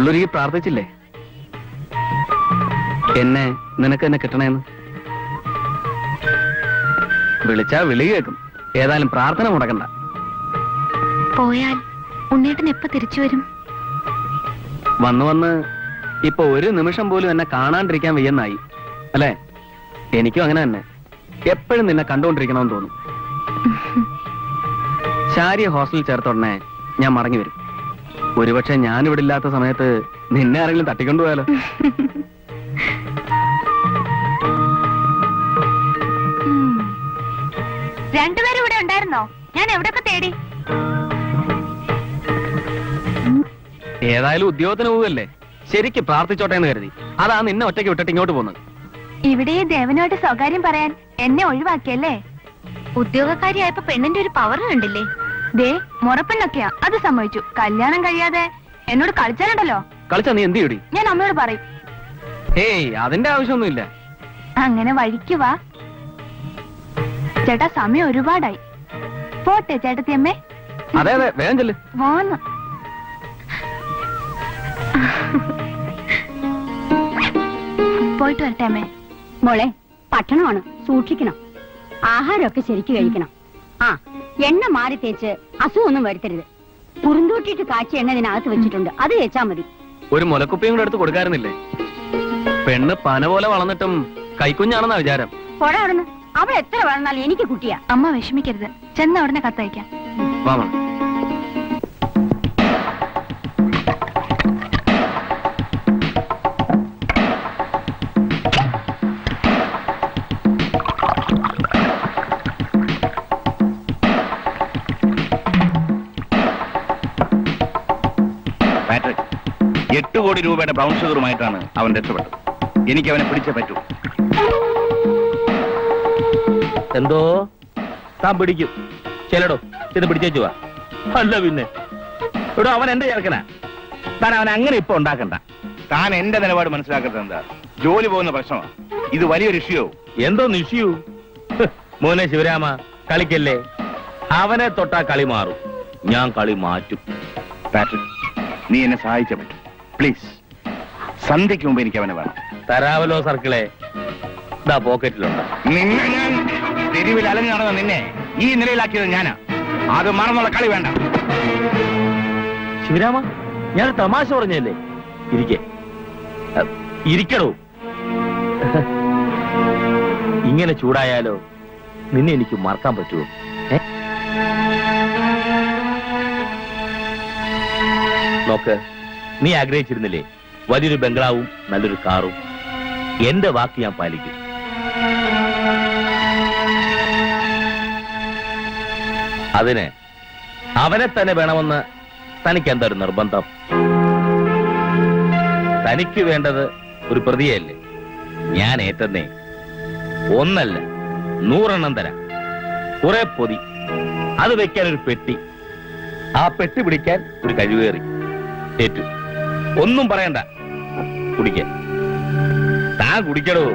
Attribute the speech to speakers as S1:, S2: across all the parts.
S1: ഉള്ളൊരുക്കി പ്രാർത്ഥിച്ചില്ലേ എന്നെ നിനക്ക് എന്നെ കിട്ടണേന്ന്? വിളിച്ചാ വിളി കേൾക്കും. ഏതായാലും പ്രാർത്ഥന മുടക്കണ്ട.
S2: പോയാൽ ഉണ്ണേട്ടൻ എപ്പ തിരിച്ചു വരും?
S1: വന്ന് വന്ന് ഇപ്പൊ ഒരു നിമിഷം പോലും എന്നെ കാണാണ്ടിരിക്കാൻ വയ്യെന്നായി അല്ലേ? എനിക്കും അങ്ങനെ തന്നെ. എപ്പോഴും നിന്നെ കണ്ടുകൊണ്ടിരിക്കണമെന്ന് തോന്നും. ശാരിയെ ഹോസ്റ്റലിൽ ചേർത്തോടനെ ഞാൻ മടങ്ങി വരും. ഒരുപക്ഷെ ഞാനിവിടെ ഇല്ലാത്ത സമയത്ത് നിന്നെ ആരെങ്കിലും തട്ടിക്കൊണ്ടുപോയാലോ?
S2: രണ്ടുപേരും ഇവിടെ ഉണ്ടായിരുന്നോ? ഞാൻ എവിടെയൊക്കെ തേടി.
S1: ഏതായാലും ഉദ്യോഗത്തിന് പോവല്ലേ, ശരിക്ക് പ്രാർത്ഥിച്ചോട്ടെ എന്ന് കരുതി. അതാ നിന്നെ ഒറ്റയ്ക്ക് വിട്ടിട്ട് ഇങ്ങോട്ട് പോകുന്നത്.
S2: ഇവിടെ ദേവനോട് സ്വകാര്യം പറയാൻ എന്നെ ഒഴിവാക്കിയല്ലേ? ഉദ്യോഗക്കാരിയായപ്പോ പെണ്ണിന്റെ ഒരു പവർ കണ്ടില്ലേ? ദേ മുറപ്പെണ്ണൊക്കെയാ, അത് സമ്മതിച്ചു. കല്യാണം കഴിയാതെ എന്നോട് കളിച്ചാലുണ്ടല്ലോ.
S1: കളിച്ചാ നീ എന്ത് ചെയ്യടി?
S2: ഞാൻ അമ്മയോട് പറയും.
S1: ഏയ് അതിന്റെ ആവശ്യമൊന്നുമില്ല.
S2: അങ്ങനെ വഴിക്കുവാ ചേട്ടാ. സമയം ഒരുപാടായി. പോട്ടെ ചേട്ടത്തിയമ്മേ.
S1: അതെ അതെ, വേഗം ചെല്ല്.
S2: പോന്ന്. പോയിട്ട് വരട്ടെ അമ്മേ.
S3: മോളെ, പട്ടണമാണ്, സൂക്ഷിക്കണം. ആഹാരമൊക്കെ ശരിക്ക് കഴിക്കണം. ആ, എണ്ണ മാറി തേച്ച് അസുഖമൊന്നും വരുത്തരുത്. പുറന്തൂട്ടിട്ട് കാച്ചി എണ്ണ ഇതിനകത്ത് വെച്ചിട്ടുണ്ട്, അത് തേച്ചാ മതി.
S1: ഒരു മുലക്കുപ്പിയും കൂടെ എടുത്ത് കൊടുക്കാറുന്നില്ലേ? പെണ്ണ് പന പോലെ വളർന്നിട്ടും കൈക്കുഞ്ഞാണെന്നാ വിചാരം.
S3: പോടാ അവിടുന്ന്. അവൾ എത്ര വളർന്നാലും എനിക്ക് കുട്ടിയാ.
S2: അമ്മ വിഷമിക്കരുത്. ചെന്ന ഉടനെ കത്തയക്കാം.
S1: വാമ.
S4: പാട്രിക്, 8 കോടി രൂപയുടെ ബ്രൗൺ ഷുഗറുമായിട്ടാണ് അവൻ രക്ഷപ്പെട്ടത്. എനിക്ക് അവനെ പിടിച്ചേ പറ്റൂ.
S5: എന്തോ താൻ പിടിക്കും. ചെല്ലടോ, ചെന്ന് പിടിച്ചേച്ചു വാ. അല്ല പിന്നെ ഇവിടെ അവൻ എന്റെ ചേർക്കനാ. താൻ അവൻ അങ്ങനെ ഇപ്പൊ ഉണ്ടാക്കണ്ട.
S4: താൻ എന്റെ നിലപാട് മനസ്സിലാക്കുന്നത് എന്താ? ജോലി പോകുന്ന പ്രശ്നമാണ് ഇത്. വലിയൊരു ഇഷ്യൂ.
S5: എന്തോ നിഷ്യൂ? മോനെ ശിവരാമ, കളിക്കല്ലേ. അവനെ തൊട്ടാ കളി മാറും. ഞാൻ കളി മാറ്റും.
S4: പാട്രിക്, നീ എന്നെ സഹായിച്ചേ പറ്റൂ. പ്ലീസ്, സന്ധ്യയ്ക്ക് മുമ്പ് എനിക്ക് അവനെ വേണം.
S5: തരാവല്ലോ സർക്കിളെ. ഇതാ പോക്കറ്റിലുണ്ട്.
S4: നിന്നെ ഞാൻ തെരുവിൽ അലഞ്ഞു നടന്ന നിന്നെ ഈ നിലയിലാക്കിയത് ഞാനാ. അത് മറന്നുള്ള കളി വേണ്ട.
S5: ശിവരാമ, ഞാൻ തമാശ പറഞ്ഞല്ലേ. ഇരിക്കേ, ഇരിക്കണോ. ഇങ്ങനെ ചൂടായാലോ നിന്നെ എനിക്ക് മറക്കാൻ പറ്റുമോ? നോക്ക്, നീ ആഗ്രഹിച്ചിരുന്നില്ലേ വലിയൊരു ബംഗ്ലാവും നല്ലൊരു കാറും? എന്റെ വാക്ക് ഞാൻ പാലിക്കും. അതിന് അവനെ തന്നെ വേണമെന്ന് തനിക്ക് എന്തൊരു നിർബന്ധം? തനിക്ക് വേണ്ടത് ഒരു പ്രതിയല്ലേ? ഞാൻ ഏറ്റന്നേ. ഒന്നല്ല 100 എണ്ണം തരാം. കുറെ പൊതി, അത് വെക്കാൻ ഒരു പെട്ടി, ആ പെട്ടി പിടിക്കാൻ ഒരു കഴിവേറി. ഏറ്റു. ഒന്നും പറയണ്ട, കുടിക്കാൻ. താൻ കുടിക്കടോ.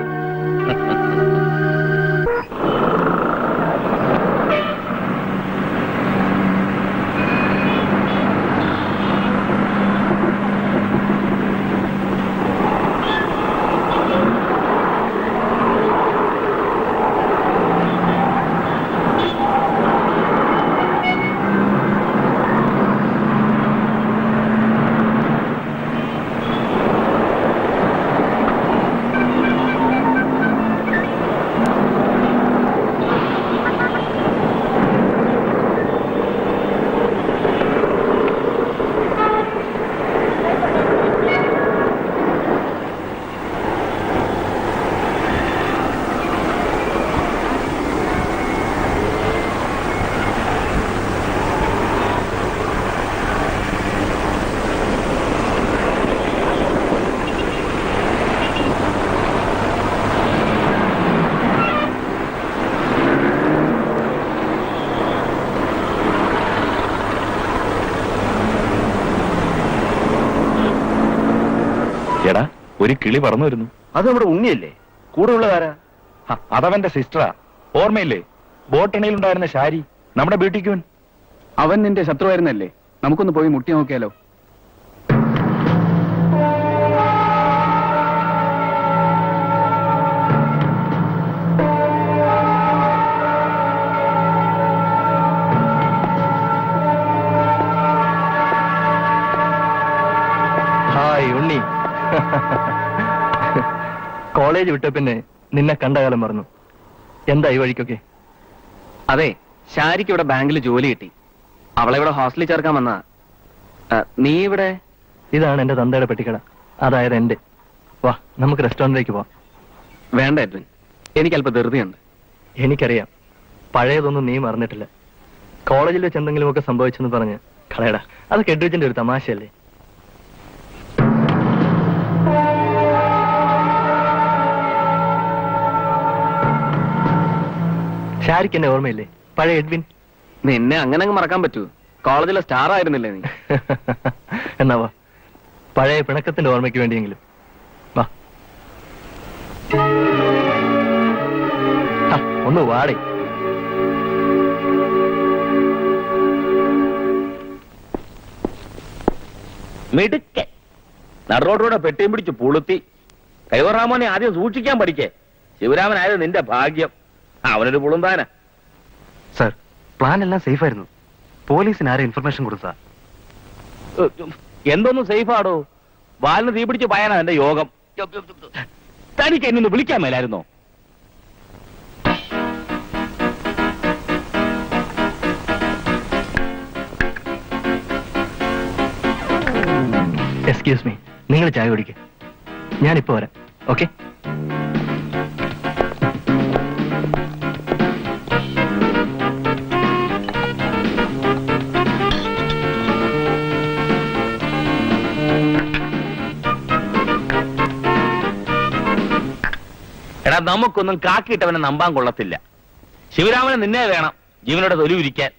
S4: എടാ, ഒരു കിളി പറന്നു വരുന്നു.
S5: അത് നമ്മുടെ ഉണ്ണിയല്ലേ? കൂടെ ഉള്ളതാരാ?
S4: അതവന്റെ സിസ്റ്ററാ. ഓർമ്മയില്ലേ ബോട്ടണിയിലുണ്ടായിരുന്ന ശാരി, നമ്മുടെ ബ്യൂട്ടിക്യൂൻ?
S1: അവൻ നിന്റെ ശത്രുവായിരുന്നല്ലേ? നമുക്കൊന്ന് പോയി മുട്ടി നോക്കിയാലോ?
S6: കോളേജ് വിട്ട പിന്നെ നിന്നെ കണ്ട കാലം മറന്നു. എന്താ ഈ വഴിക്കൊക്കെ?
S1: അതെ, ശാരിക്ക് ഇവിടെ ബാങ്കിൽ ജോലി കിട്ടി. അവളെ ഇവിടെ ഹോസ്റ്റലിൽ ചേർക്കാൻ വന്നാ. നീ ഇവിടെ?
S6: ഇതാണ് എന്റെ തന്തയുടെ പെട്ടിക്കട, അതായത് എന്റെ. വാ, നമുക്ക് റെസ്റ്റോറന്റിലേക്ക് പോവാം.
S1: വേണ്ട എഡ്വിൻ, എനിക്ക് അല്പം ധൃതിയുണ്ട്.
S6: എനിക്കറിയാം, പഴയതൊന്നും നീ മറന്നിട്ടില്ല. കോളേജിൽ വെച്ച് എന്തെങ്കിലുമൊക്കെ സംഭവിച്ചെന്ന് പറഞ്ഞ് കളയടാ, അതൊക്കെ എഡ്വിന്റെ ഒരു തമാശയല്ലേ. ഷാരിക്ക് എന്നെ ഓർമ്മയില്ലേ, പഴയ എഡ്വിൻ?
S1: നിന്നെ അങ്ങനെ അങ്ങ് മറക്കാൻ പറ്റൂ? കോളേജിലെ സ്റ്റാർ ആയിരുന്നില്ലേ നീ?
S6: എന്നാ വാ, പഴയ പിണക്കത്തിന്റെ ഓർമ്മയ്ക്ക് വേണ്ടിയെങ്കിലും വാ. ഒന്ന് വാടേ.
S5: മിടുക്കൻ നടുറോട്ടിലൂടെ പെട്ടിയും പിടിച്ച് പുളുത്തി. കൈവറാമോനെ ആദ്യം സൂക്ഷിക്കാൻ പഠിക്കേ. ശിവരാമനായത് നിന്റെ ഭാഗ്യം. അവനൊരു പുളുന്താന.
S6: സർ, പ്ലാൻ എല്ലാം സേഫ് ആയിരുന്നു. പോലീസിന് ആരെ ഇൻഫർമേഷൻ കൊടുത്താ?
S5: എന്തൊന്നും സേഫാടോ? വാലിന് തീ പിടിച്ച് പായാനാ എന്റെ യോഗം. തനിക്ക് എന്നൊന്ന് വിളിക്കാൻ മേലായിരുന്നോ?
S6: എക്സ്ക്യൂസ് മീ, നിങ്ങൾ ചായ കുടിക്കുക, ഞാനിപ്പോ വരാം. ഓക്കെ?
S5: എടാ, നമുക്കൊന്നും കാക്കിയിട്ടവനെ നമ്പാൻ കൊള്ളത്തില്ല. ശിവരാമന് നിന്നെ വേണം ജീവനോടെ തൊലിവിരിക്കാൻ.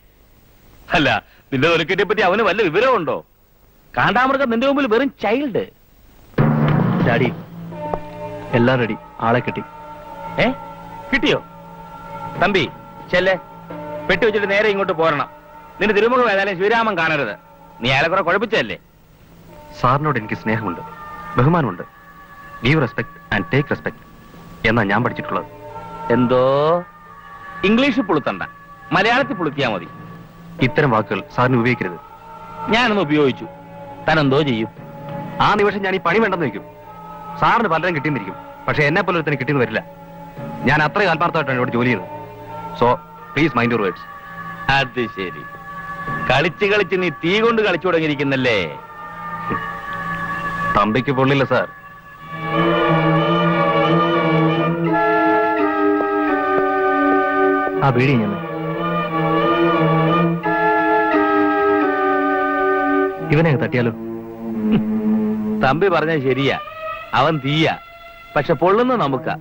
S5: അല്ല, നിന്റെ തൊലിക്കെട്ടിയെ പറ്റി അവന് വല്ല വിവരമുണ്ടോ? കാണ്ടാമൃഗം നിന്റെ മുമ്പിൽ വെറും ചൈൽഡ്.
S6: ഡാഡി, എല്ലാം റെഡി, ആളെ കിട്ടി.
S5: കിട്ടിയോ? തമ്പി ചെല്ലേ, പെട്ടി വെച്ചിട്ട് നേരെ ഇങ്ങോട്ട് പോരണം. നിന്റെ തിരുമുഖം ഏതായാലും ശിവരാമൻ കാണരുത്. നീ അയാളെ കുറെ കുഴപ്പിച്ചല്ലേ?
S6: സാറിനോട് എനിക്ക് സ്നേഹമുണ്ട്, ബഹുമാനമുണ്ട്. Give respect and take respect എന്നാ ഞാൻ പഠിച്ചിട്ടുള്ളത്.
S5: എന്തോ ഇംഗ്ലീഷിൽ പുളുത്തണ്ട, മലയാളത്തിൽ പുളുത്തിയാ മതി.
S6: ഇത്തരം വാക്കുകൾ സാറിന് ഉപയോഗിക്കരുത്.
S5: ഞാനൊന്ന് ഉപയോഗിച്ചു, താൻ എന്തോ ചെയ്യും?
S6: ആ നിമിഷം ഞാൻ ഈ പണി വേണ്ടെന്ന് വെക്കും. സാറിന് പലരും കിട്ടിയെന്നിരിക്കും, പക്ഷെ എന്നെ പോലെ ഒരുത്തന് കിട്ടിയെന്ന് വരില്ല. ഞാൻ അത്രയും ആത്മാർത്ഥമായിട്ടാണ് ഇവിടെ ജോലി ചെയ്യുന്നത്. So please mind your words.
S5: അത് ശരി, കളിച്ച് കളിച്ച് നീ തീ കൊണ്ട് കളിച്ചു തുടങ്ങിയിരിക്കുന്നല്ലേ?
S6: തമ്പിക്ക് പൊള്ളില്ല സാർ. ആ ബീഡി ഞാൻ ഇവനെ തട്ടിയാലോ?
S5: തമ്പി പറഞ്ഞ ശരിയാ, അവൻ തീയാ, പക്ഷെ പൊള്ളുന്ന നമുക്കാ.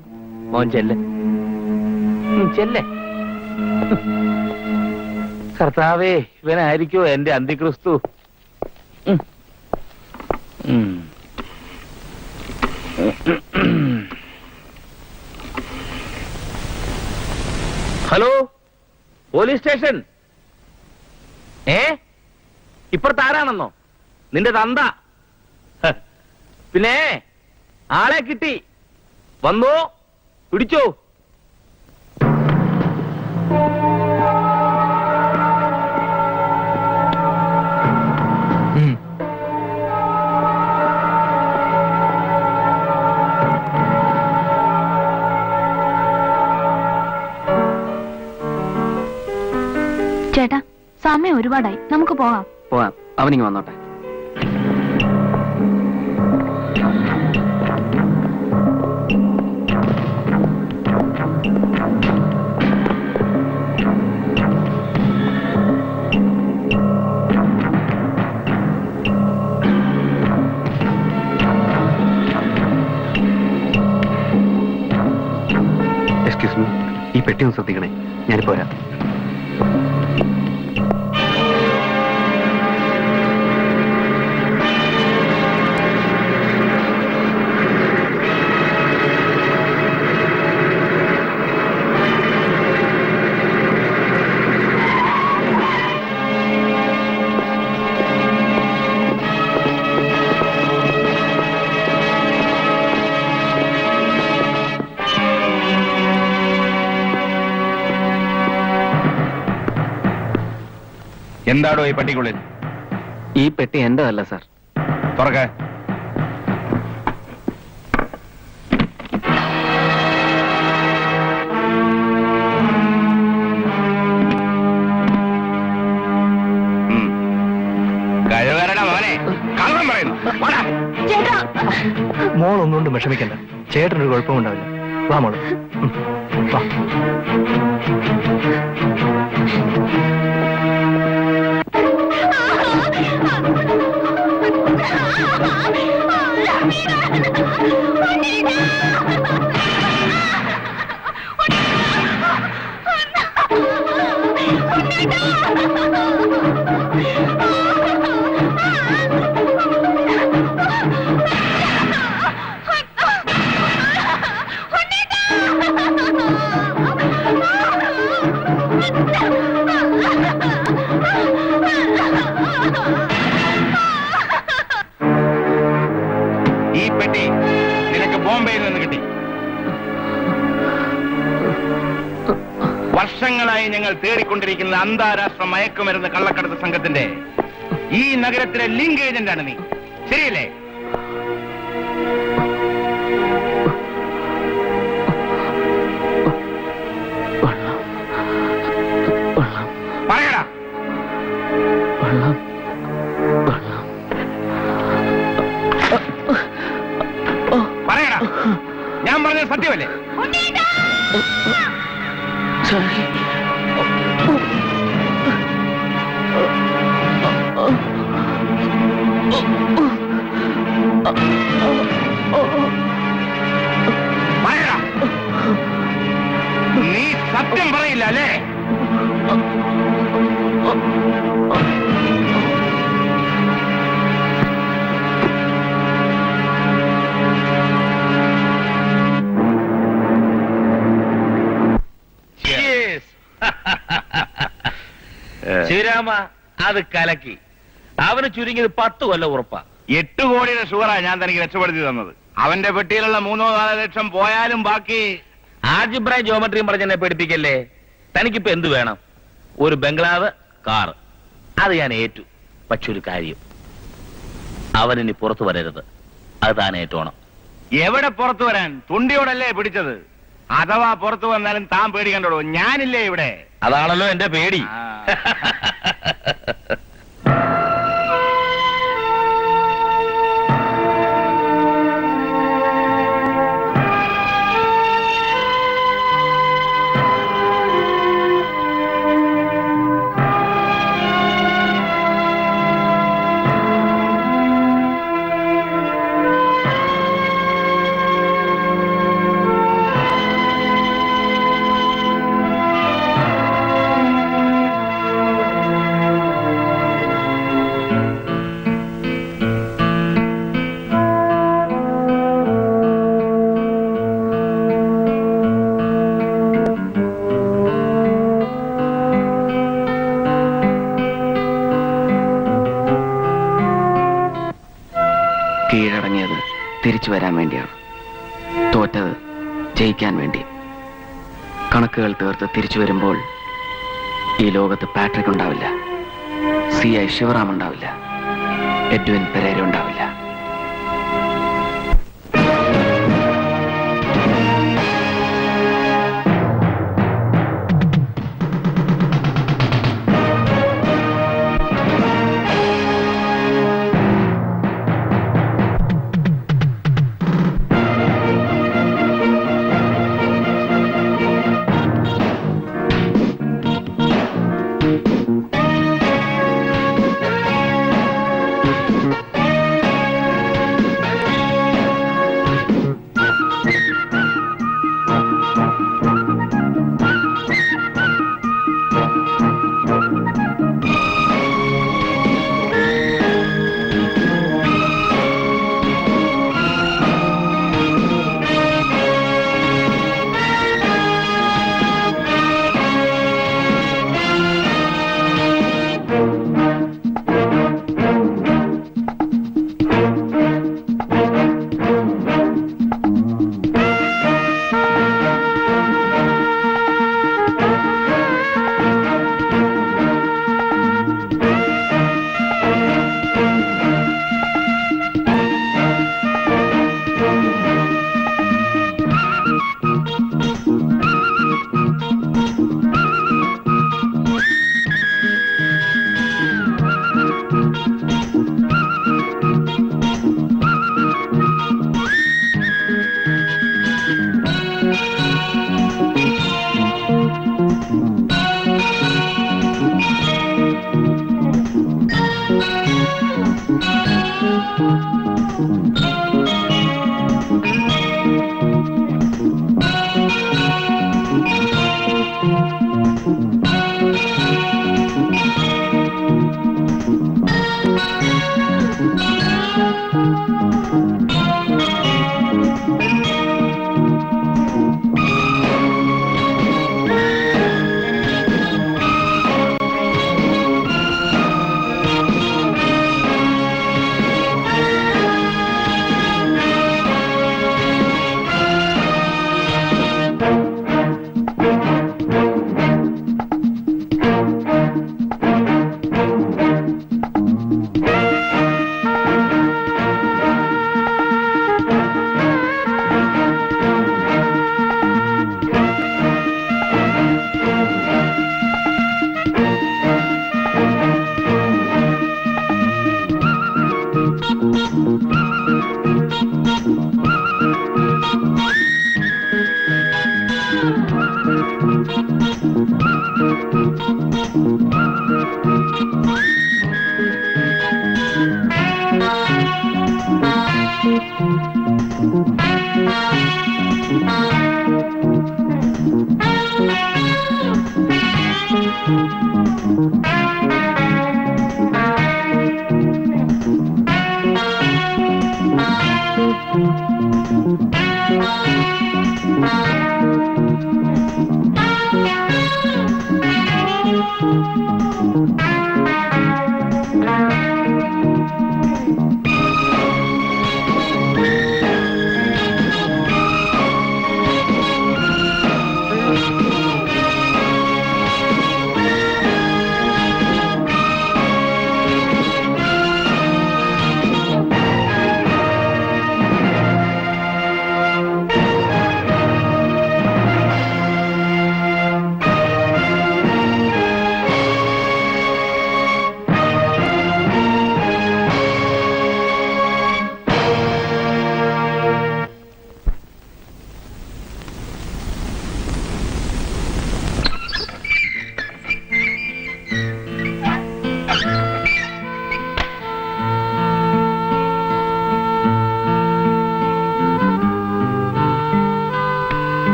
S5: മോൻ ചെല്ലെ, ചെല്ലെ. കർത്താവേ, ഇവനായിരിക്കോ എന്റെ അന്തിക്രിസ്തു? Hello, police station. ഇപ്പുറത്താരാണെന്നോ? നിന്റെ തന്ത. പിന്നെ ആളെ കിട്ടി, വന്നോ, പിടിച്ചോ.
S2: ചേട്ടാ, സമയം ഒരുപാടായി, നമുക്ക് പോകാം.
S1: പോവാം, അവനിങ്ങ് വന്നോട്ടെ.
S6: എക്സ്ക്യൂസ് മീ, ഈ പെട്ടി ഒന്ന് ശ്രദ്ധിക്കണേ, ഞാനിപ്പോ വരാം.
S4: എന്താടോ ഈ പെട്ടിക്കുള്ളിൽ?
S1: ഈ പെട്ടി എന്റേതല്ല സാർ.
S4: തുറക്ക.
S6: ഒന്നുകൊണ്ടും വിഷമിക്കണ്ട. ചേട്ടനൊരു കുഴപ്പവും ഉണ്ടാവില്ല. വാ മോളെ. വാ.
S4: ഈ പെട്ടി നിനക്ക് ബോംബെയിൽ നിന്ന് കിട്ടി. വർഷങ്ങളായി ഞങ്ങൾ തേടിക്കൊണ്ടിരിക്കുന്ന അന്താരാഷ്ട്ര മയക്കുമരുന്ന് കള്ളക്കടത്ത് സംഘത്തിന്റെ ഈ നഗരത്തിലെ ലിങ്ക് ഏജന്റാണ് നീ, ശരിയല്ലേ? പറയടാ. പറയടാ, ഞാൻ പറഞ്ഞത് സത്യമല്ലേ? പറയടാ, നീ സത്യം പറയില്ല അല്ലേ?
S5: ശിവരാമ, അത് കലക്കി. അവന് ചുരുങ്ങിയത് 10 കൊല്ലം ഉറപ്പാ.
S4: 8 കോടിയുടെ ഷുഗറാ ഞാൻ തനിക്ക് രക്ഷപ്പെടുത്തി തന്നത്. അവന്റെ പെട്ടിയിലുള്ള 3-4 ലക്ഷം പോയാലും ബാക്കി.
S5: ആൽജിബ്രയും ജോമെട്രിയും പറഞ്ഞെന്നെ പേടിപ്പിക്കല്ലേ. തനിക്കിപ്പോ എന്ത് വേണം? ഒരു ബംഗ്ലാവ്, കാറ്. അത് ഞാൻ ഏറ്റു. പക്ഷെ ഒരു കാര്യം, അവനിനി പുറത്തു വരരുത്. അത് താൻ ഏറ്റോണം.
S4: എവിടെ പുറത്തു വരാൻ? തുണ്ടിയോടല്ലേ പിടിച്ചത്. അഥവാ പുറത്തു വന്നാലും താൻ പേടിക്കണ്ടോ? ഞാനില്ലേ ഇവിടെ.
S5: അതാണല്ലോ എന്റെ പേടി.
S4: ആ.
S1: കീഴടങ്ങിയത് തിരിച്ചു വരാൻ വേണ്ടിയാണ്, തോറ്റത് ജയിക്കാൻ വേണ്ടി. കണക്കുകൾ തീർത്ത് തിരിച്ചു വരുമ്പോൾ ഈ ലോകത്ത് പാട്രിക് ഉണ്ടാവില്ല, CI ശിവറാം ഉണ്ടാവില്ല, എഡ്വിൻ പെരേര ഉണ്ടാവില്ല.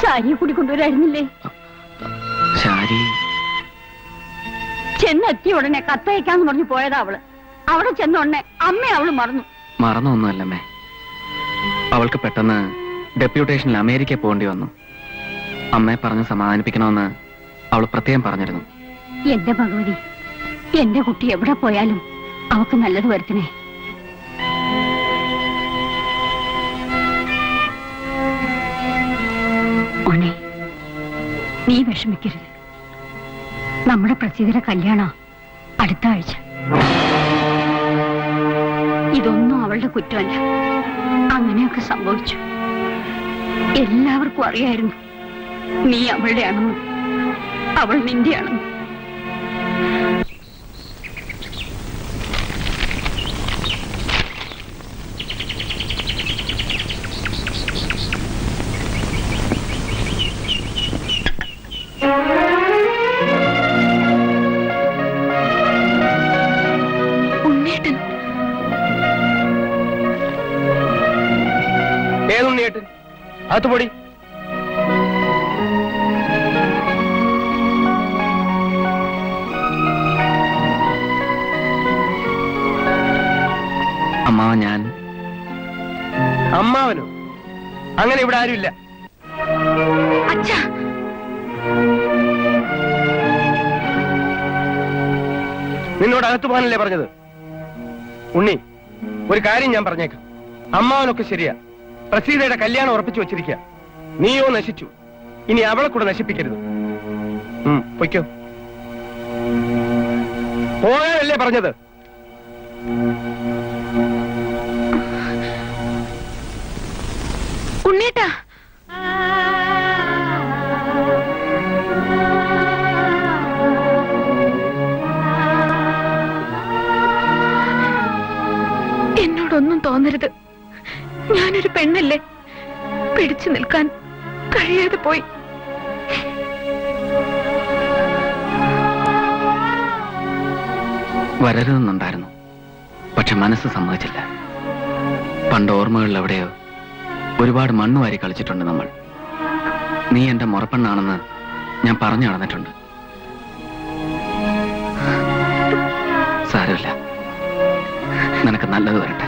S3: ശാരിയെ കൂടി കൊണ്ടുവരായിരുന്നില്ലേ?
S1: ശാരി
S3: ചെന്നെത്തിയ ഉടനെ കത്തയക്കാന്ന് പറഞ്ഞു പോയതാ അവള്. അവിടെ ചെന്ന ഉടനെ അമ്മ അവള് മറന്നു.
S1: മറന്നൊന്നുമല്ലമ്മേ, അവൾക്ക് പെട്ടെന്ന് ഡെപ്യൂട്ടേഷനിൽ അമേരിക്ക പോകേണ്ടി വന്നു. അമ്മയെ പറഞ്ഞ് സമാധാനിപ്പിക്കണമെന്ന് അവൾ പ്രത്യേകം പറഞ്ഞിരുന്നു.
S3: എന്റെ ഭഗവതി, എന്റെ കുട്ടി എവിടെ പോയാലും അവക്ക് നല്ലത് വരുത്തണേ. മോനെ, നീ വിഷമിക്കരുത്. നമ്മുടെ പ്രസീതയുടെ കല്യാണം അടുത്ത ആഴ്ച. ഇതൊന്നും അവളുടെ കുറ്റമല്ല. അങ്ങനെയൊക്കെ സംഭവിച്ചു. എല്ലാവർക്കും അറിയായിരുന്നു നീ അവളുടെയാണെന്നും അവൾ നിന്റെയാണെന്നും.
S2: ഉണ്ണേട്ടൻ
S1: ഏതുണ്ണിയേട്ടൻ? അകത്തുപൊടി. അമ്മാവ, ഞാൻ.
S7: അമ്മാവനോ? അങ്ങനെ ഇവിടെ ആരുമില്ല.
S2: അച്ഛാ,
S7: നിന്നോട് അകത്ത് പോകാനല്ലേ പറഞ്ഞത്? ഉണ്ണി, ഒരു കാര്യം ഞാൻ പറഞ്ഞേക്കാം. അമ്മാവനൊക്കെ ശരിയാ. പ്രസീതയുടെ കല്യാണം ഉറപ്പിച്ചു വെച്ചിരിക്കുക. നീയോ നശിച്ചു. ഇനി അവളെ കൂടെ നശിപ്പിക്കരുത്. പൊയ്ക്കോ. പോകാനല്ലേ പറഞ്ഞത്?
S2: ഉണ്ണേട്ടാ, എന്നോടൊന്നും തോന്നരുത്. ഞാനൊരു പെണ്ണല്ലേ, പിടിച്ചു നിൽക്കാൻ കഴിയാതെ പോയി.
S1: വരരുതെന്നുണ്ടായിരുന്നു, പക്ഷെ മനസ്സ് സമ്മതിച്ചില്ല. പണ്ട് ഓർമ്മകളിൽ എവിടെയോ ഒരുപാട് മണ്ണ് വാരി കളിച്ചിട്ടുണ്ട് നമ്മൾ. നീ എന്റെ മുറപ്പെണ്ണാണെന്ന് ഞാൻ പറഞ്ഞു നടന്നിട്ടുണ്ട്. സാരമില്ല, നിനക്ക് നല്ലത് വരട്ടെ.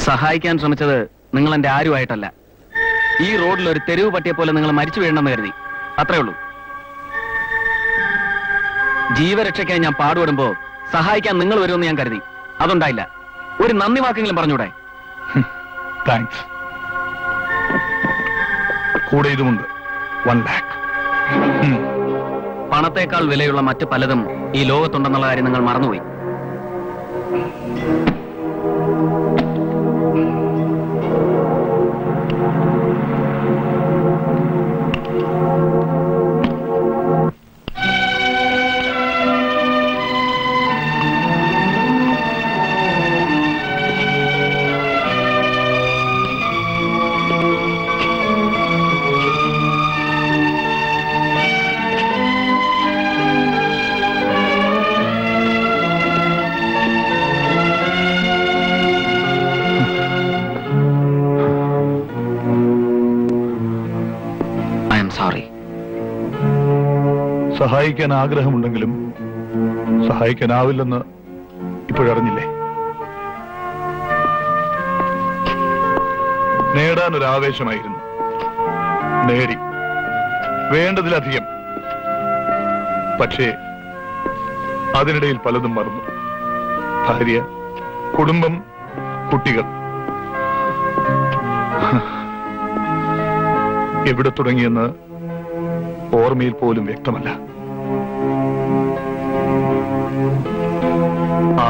S1: സഹായിക്കാൻ ശ്രമിച്ചത് നിങ്ങൾ എന്റെ ആരുമായിട്ടല്ല. ഈ റോഡിൽ ഒരു തെരുവ് പട്ടിയെ പോലെ നിങ്ങൾ മരിച്ചു വീഴണമെന്ന് കരുതി, അത്രേ ഉള്ളൂ. ജീവരക്ഷയ്ക്കായി ഞാൻ പാടുപെടുമ്പോ സഹായിക്കാൻ നിങ്ങൾ വരുമെന്ന് ഞാൻ കരുതി, അതുണ്ടായില്ല. ഒരു നന്ദി വാക്കെങ്കിലും പറഞ്ഞൂടെ?
S8: താങ്ക്സ്. കൂടെ ഇതുമുണ്ട്, 1 lakh.
S1: പണത്തേക്കാൾ വിലയുള്ള മറ്റു പലതും ഈ ലോകത്തുണ്ടെന്നുള്ള കാര്യം നിങ്ങൾ മറന്നുപോയി. I am sorry.
S8: സഹായിക്കാൻ ആഗ്രഹമുണ്ടെങ്കിലും സഹായിക്കാനാവില്ലെന്ന് ഇപ്പോഴറിഞ്ഞില്ലേ? നേടാനൊരു ആവേശമായിരുന്നു, നേടി, വേണ്ടതിലധികം. പക്ഷേ അതിനിടയിൽ പലതും മറന്നു. ഭാര്യ, കുടുംബം, കുട്ടികൾ. എവിടെ തുടങ്ങിയെന്ന് ഓർമ്മയിൽ പോലും വ്യക്തമല്ല.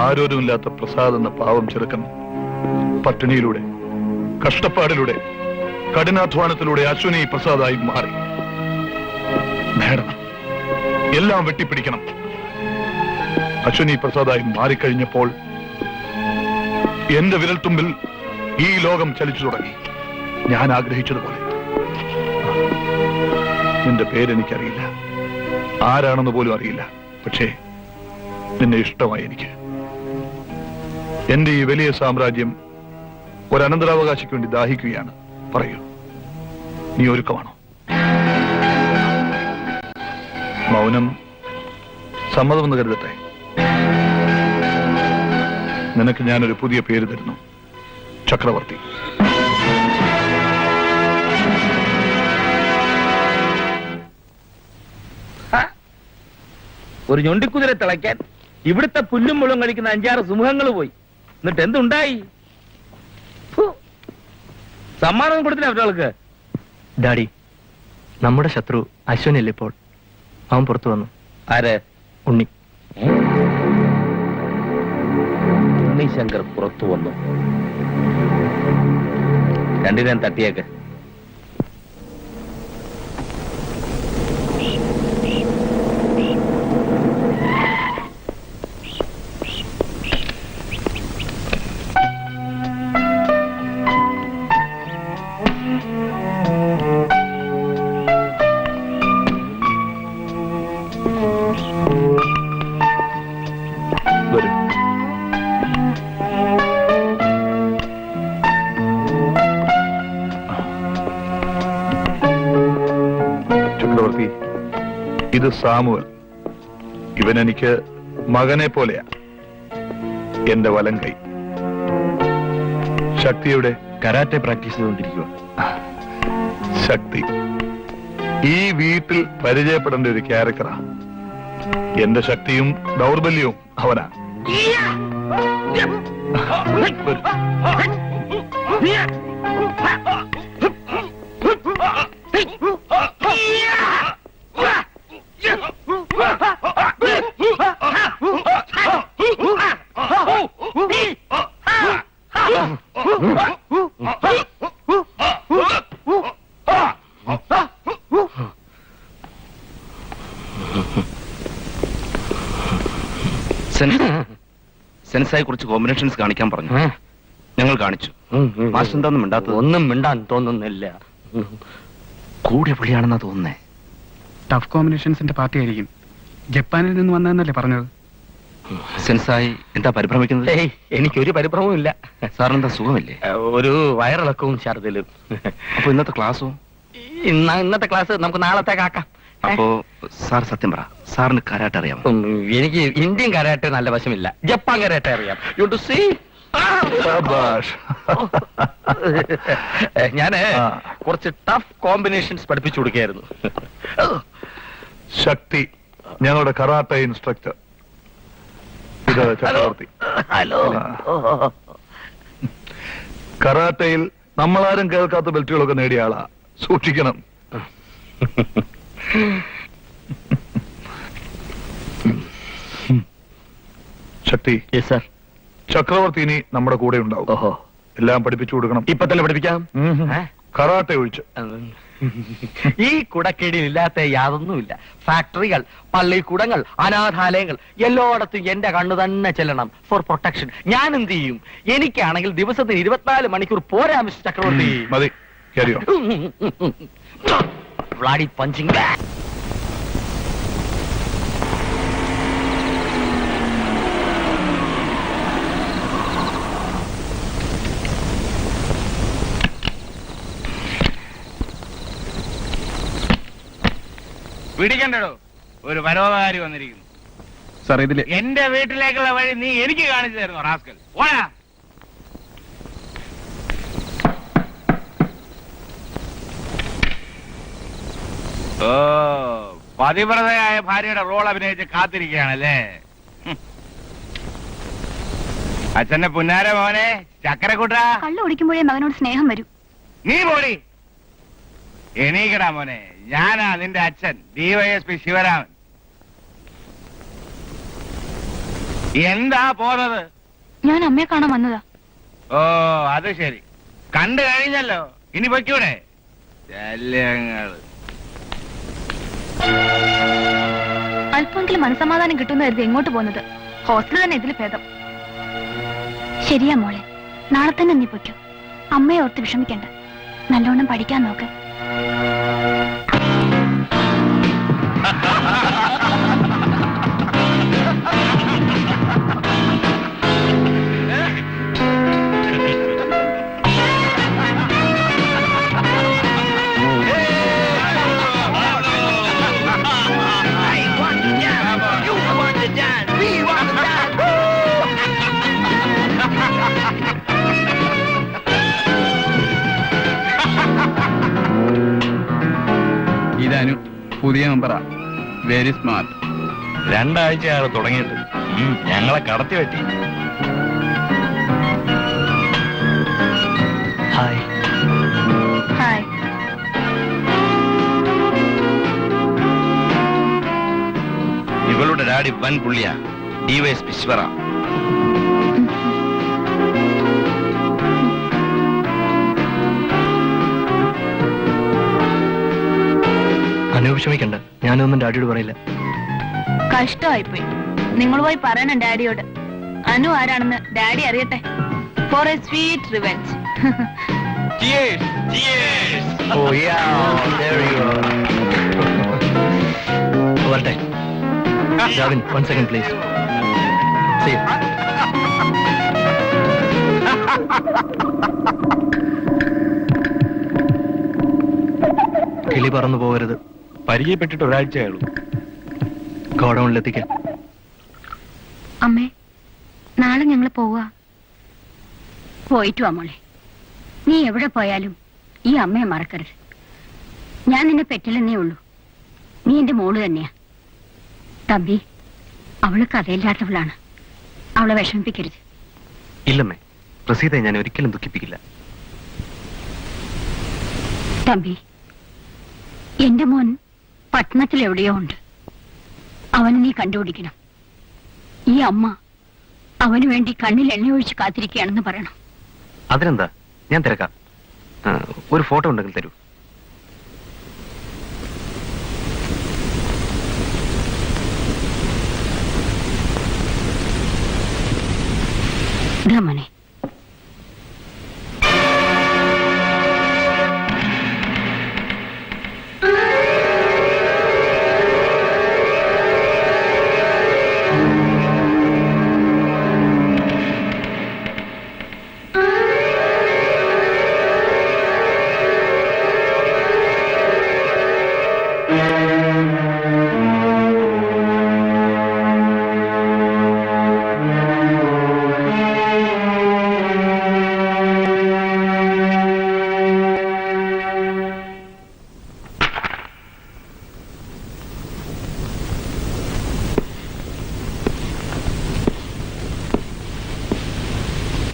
S8: ആരോരുമില്ലാത്ത പ്രസാദ് എന്ന പാവം ചെറുക്കൻ പട്ടിണിയിലൂടെ, കഷ്ടപ്പാടിലൂടെ, കഠിനാധ്വാനത്തിലൂടെ അശ്വിനി പ്രസാദായി മാറി. നേടണം, എല്ലാം വെട്ടിപ്പിടിക്കണം. അശ്വിനി പ്രസാദായി മാറിക്കഴിഞ്ഞപ്പോൾ എന്റെ വിരൽത്തുമ്പിൽ ഈ ലോകം ചലിച്ചു തുടങ്ങി, ഞാൻ ആഗ്രഹിച്ചതുപോലെ. നിന്റെ പേരെനിക്കറിയില്ല, ആരാണെന്ന് പോലും അറിയില്ല. പക്ഷേ നിന്നെ ഇഷ്ടമായി എനിക്ക്. എന്റെ ഈ വലിയ സാമ്രാജ്യം ഒരു അനന്തരാവകാശിക്ക് വേണ്ടി ദാഹിക്കുകയാണ്. പറയൂ, നീ ഒരുക്കമാണോ? മൗനം സമ്മതമെന്ന് കരുതട്ടെ. നിനക്ക് ഞാനൊരു പുതിയ പേര് തരുന്നു, ചക്രവർത്തി.
S5: ഒരു ഞൊണ്ടിക്കുതിരെ തിളയ്ക്കാൻ ഇവിടുത്തെ പുല്ലും മുള്ളും കഴിക്കുന്ന 5-6 സിംഹങ്ങൾ പോയി. എന്നിട്ട് എന്തുണ്ടായി? സമ്മാനം കൊടുത്തില്ല അവർക്ക്.
S7: ഡാഡി, നമ്മുടെ ശത്രു അശ്വനല്ലേ ഇപ്പോൾ? അവൻ പുറത്തു വന്നു.
S5: ആര്?
S7: ഉണ്ണി.
S5: ഉണ്ണിശങ്കർ പുറത്തു വന്നു. രണ്ടിനെ തട്ടിയേക്ക്.
S8: വരൂ. ചക്രവർത്തി, ഇത് സാമുവൽ. ഇവൻ എനിക്ക് മകനെ പോലെയാ. എന്റെ വലം കൈ. ശക്തിയുടെ കരാറ്റെ പ്രാക്ടീസ് ചെയ്തുകൊണ്ടിരിക്കുക. ശക്തി ഈ വീട്ടിൽ പരിചയപ്പെടേണ്ട ഒരു ക്യാരക്ടറാ. എന്റെ ശക്തിയും ദൗർബല്യവും അവനാ.
S4: സെൻസായി കുറച്ച് കോമ്പിനേഷൻസ് കാണിക്കാൻ പറഞ്ഞു. ഞങ്ങൾ കാണിച്ചു. മാസ്റ്റർ എന്താണെന്നും മിണ്ടാത്തത്?
S7: ഒന്നും മിണ്ടാൻ തോന്നുന്നില്ല.
S1: കൂടിയ പുള്ളിയാണെന്നാ തോന്നുന്നേ.
S9: ടഫ് കോമ്പിനേഷൻസിന്റെ പാർട്ടി ആയിരിക്കും. ജപ്പാനിൽ നിന്ന് വന്നതെന്നല്ലേ പറഞ്ഞത്?
S1: സെൻസായി എന്താ പരിഭ്രമിക്കുന്നത്?
S7: ഏയ്, എനിക്കൊരു പരിഭ്രമവും ഇല്ല.
S1: സാറിനെന്താ സുഖമില്ലേ?
S7: ഒരു വയറിളക്കവും ഛർദിലും.
S1: അപ്പൊ ഇന്നത്തെ ക്ലാസ്സോ?
S7: ഇന്നത്തെ ക്ലാസ് നമുക്ക് നാളത്തേക്കാക്കാം.
S1: അപ്പോ സാർ സത്യം പറ, സാറിന് കരാട്ടെ അറിയാമോ?
S7: എനിക്ക് ഇന്ത്യൻ കരാട്ടെ നല്ല വശമില്ല, ജപ്പാൻ കരാട്ടെ അറിയാം. യു ടു സീ
S8: ശബാഷ്.
S5: ഞാന്
S8: ആ.
S5: കുറച്ച് ടഫ് കോമ്പിനേഷൻസ് പഠിപ്പിച്ചു കൊടുക്കുകയായിരുന്നു.
S8: ശക്തി, ഞങ്ങളുടെ കറാട്ടെ ഇൻസ്ട്രക്ടർ. ഇത് ചക്രവർത്തി.
S5: ഹലോ.
S8: കറാട്ടയിൽ നമ്മളാരും കേൾക്കാത്ത ബെൽറ്റുകളൊക്കെ നേടിയ ആളാ, സൂക്ഷിക്കണം. ശക്തി,
S5: സർ.
S8: ചക്രവർത്തി ഇനി നമ്മുടെ കൂടെ ഉണ്ടാവും.
S5: ഓഹോ.
S8: എല്ലാം പഠിപ്പിച്ചു കൊടുക്കണം.
S5: ഇപ്പൊ തന്നെ പഠിപ്പിക്കാം.
S8: കറാട്ടെ ഒഴിച്ച്.
S5: ഈ കുടക്കീടിൽ ഇല്ലാത്ത യാതൊന്നുമില്ല. ഫാക്ടറികൾ, പള്ളിക്കൂടങ്ങൾ, അനാഥാലയങ്ങൾ എല്ലായിടത്തും എന്റെ കണ്ണു തന്നെ ചെല്ലണം ഫോർ പ്രൊട്ടക്ഷൻ. ഞാൻ എന്ത് ചെയ്യും? എനിക്കാണെങ്കിൽ ദിവസത്തിന് 24 മണിക്കൂർ പോരാ മിസ്റ്റർ ചക്രവർത്തി.
S8: മതി, കേറിയോ?
S5: വ്ളാഡി പഞ്ചിങ് ബാഗ്.
S4: പിടിക്കണ്ടോ? ഒരു പരോപകാരി വന്നിരിക്കുന്നു.
S9: സാർ ഇതില്
S4: എന്റെ വീട്ടിലേക്കുള്ള വഴി നീ എനിക്ക് കാണിച്ചു തരുന്നു റാസ്കൽ. ഓടാ. ഓ, പതിവ്രതയായ ഭാര്യയുടെ റോൾ അഭിനയിച്ച് കാത്തിരിക്കുകയാണല്ലേ? അച്ഛന്റെ പുന്നാര മോനെ ചക്കരക്കൂട്ട,
S2: കള്ളു കുടിക്കുമ്പോഴേ മകനോട് സ്നേഹം വരും.
S4: നീ പോടി. എണീക്കടാ മോനെ, ഞാനാ നിന്റെ അച്ഛൻ DYSP ശിവരാമൻ. എന്താ പോന്നത്?
S2: ഞാൻ അമ്മയെ കാണാൻ വന്നതാ.
S4: ഓ, അത് ശരി. കണ്ടു കഴിഞ്ഞല്ലോ, ഇനി പൊയ്ക്കൂടെ? ശല്യങ്ങള്.
S2: അല്പമെങ്കിലും മനസമാധാനം കിട്ടുന്ന കരുതി എങ്ങോട്ട് പോകുന്നത്? ഹോസ്റ്റൽ തന്നെ ഇതിൽ ഭേദം. ശരിയാ മോളെ, നാളെ തന്നെ നീ പൊയ്ക്കോ. അമ്മയെ ഓർത്ത് വിഷമിക്കണ്ട, നല്ലോണം പഠിക്കാൻ നോക്ക്.
S9: ഇതാനു പുതിയ മെമ്പറാ, വെരി സ്മാർട്ട്.
S5: 2 ആഴ്ചയാണ് തുടങ്ങിയിട്ട്. ഞങ്ങളെ കടത്തി പറ്റി. ഹായ്.
S2: ഹായ്.
S4: ഇവളുടെ ഡാഡി വൻ പുള്ളിയാ, DYSP ശിവറ.
S6: അനൂപ് ക്ഷമിക്കണ്ട, ഞാനൊന്നും ഡാഡിയോട് പറയില്ല.
S2: കഷ്ടമായിപ്പോയി. നിങ്ങൾ പോയി പറയണം ഡാഡിയോട്. അനു ആരാണെന്ന് ഡാഡി അറിയട്ടെ. For a sweet revenge.
S6: Oh yeah, there you go. വരട്ടെ. രാവിൻ, 1 second please. See you. കിളി പറന്നു പോകരുത്.
S5: പരിചയപ്പെട്ടിട്ട് ഒരാഴ്ചയായുള്ളൂ.
S6: ഗോഡൌണിലെത്തിക്കാം.
S2: അമ്മേ, നാളെ ഞങ്ങൾ പോവാ.
S3: പോയിട്ടു വാ മോളെ. നീ എവിടെ പോയാലും ഈ അമ്മയെ മറക്കരുത്. ഞാൻ നിന്നെ പെറ്റില്ലെന്നേ ഉള്ളൂ. നീ എന്റെ മോള് തന്നെയാ. തമ്പി, അവള് കഥയില്ലാത്തവളാണ്. അവളെ വിഷമിപ്പിക്കരുത്.
S6: ഇല്ലമ്മേ, പ്രസീതയെ ഞാൻ ഒരിക്കലും ദുഃഖിപ്പിക്കില്ല.
S3: തമ്പി, എന്റെ മോൻ പട്ടണത്തിൽ എവിടെയോ ഉണ്ട്. അവന് നീ കണ്ടുപിടിക്കണം. ഈ അമ്മ അവന് വേണ്ടി കണ്ണിൽ എണ്ണ ഒഴിച്ച് കാത്തിരിക്കുകയാണെന്ന് പറയണം.
S6: അതിനെന്താ, ഞാൻ തിരക്കാം. ഒരു ഫോട്ടോ ഉണ്ടെങ്കിൽ തരൂ.
S3: ഇതാ മോനെ.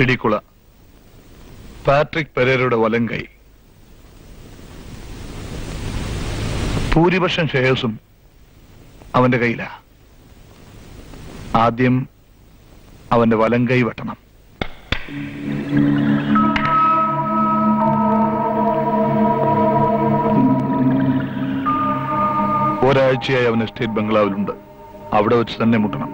S8: പിടിക്കുള പാട്രിക് പെരേരയുടെ വലം കൈ. ഭൂരിപക്ഷം ഷെയർസും അവന്റെ കയ്യിലാ. ആദ്യം അവന്റെ വലം കൈ വെട്ടണം. ഒരാഴ്ചയായി അവൻ എസ്റ്റേറ്റ് ബംഗ്ലാവിലുണ്ട്. അവിടെ വെച്ച് തന്നെ മുട്ടണം.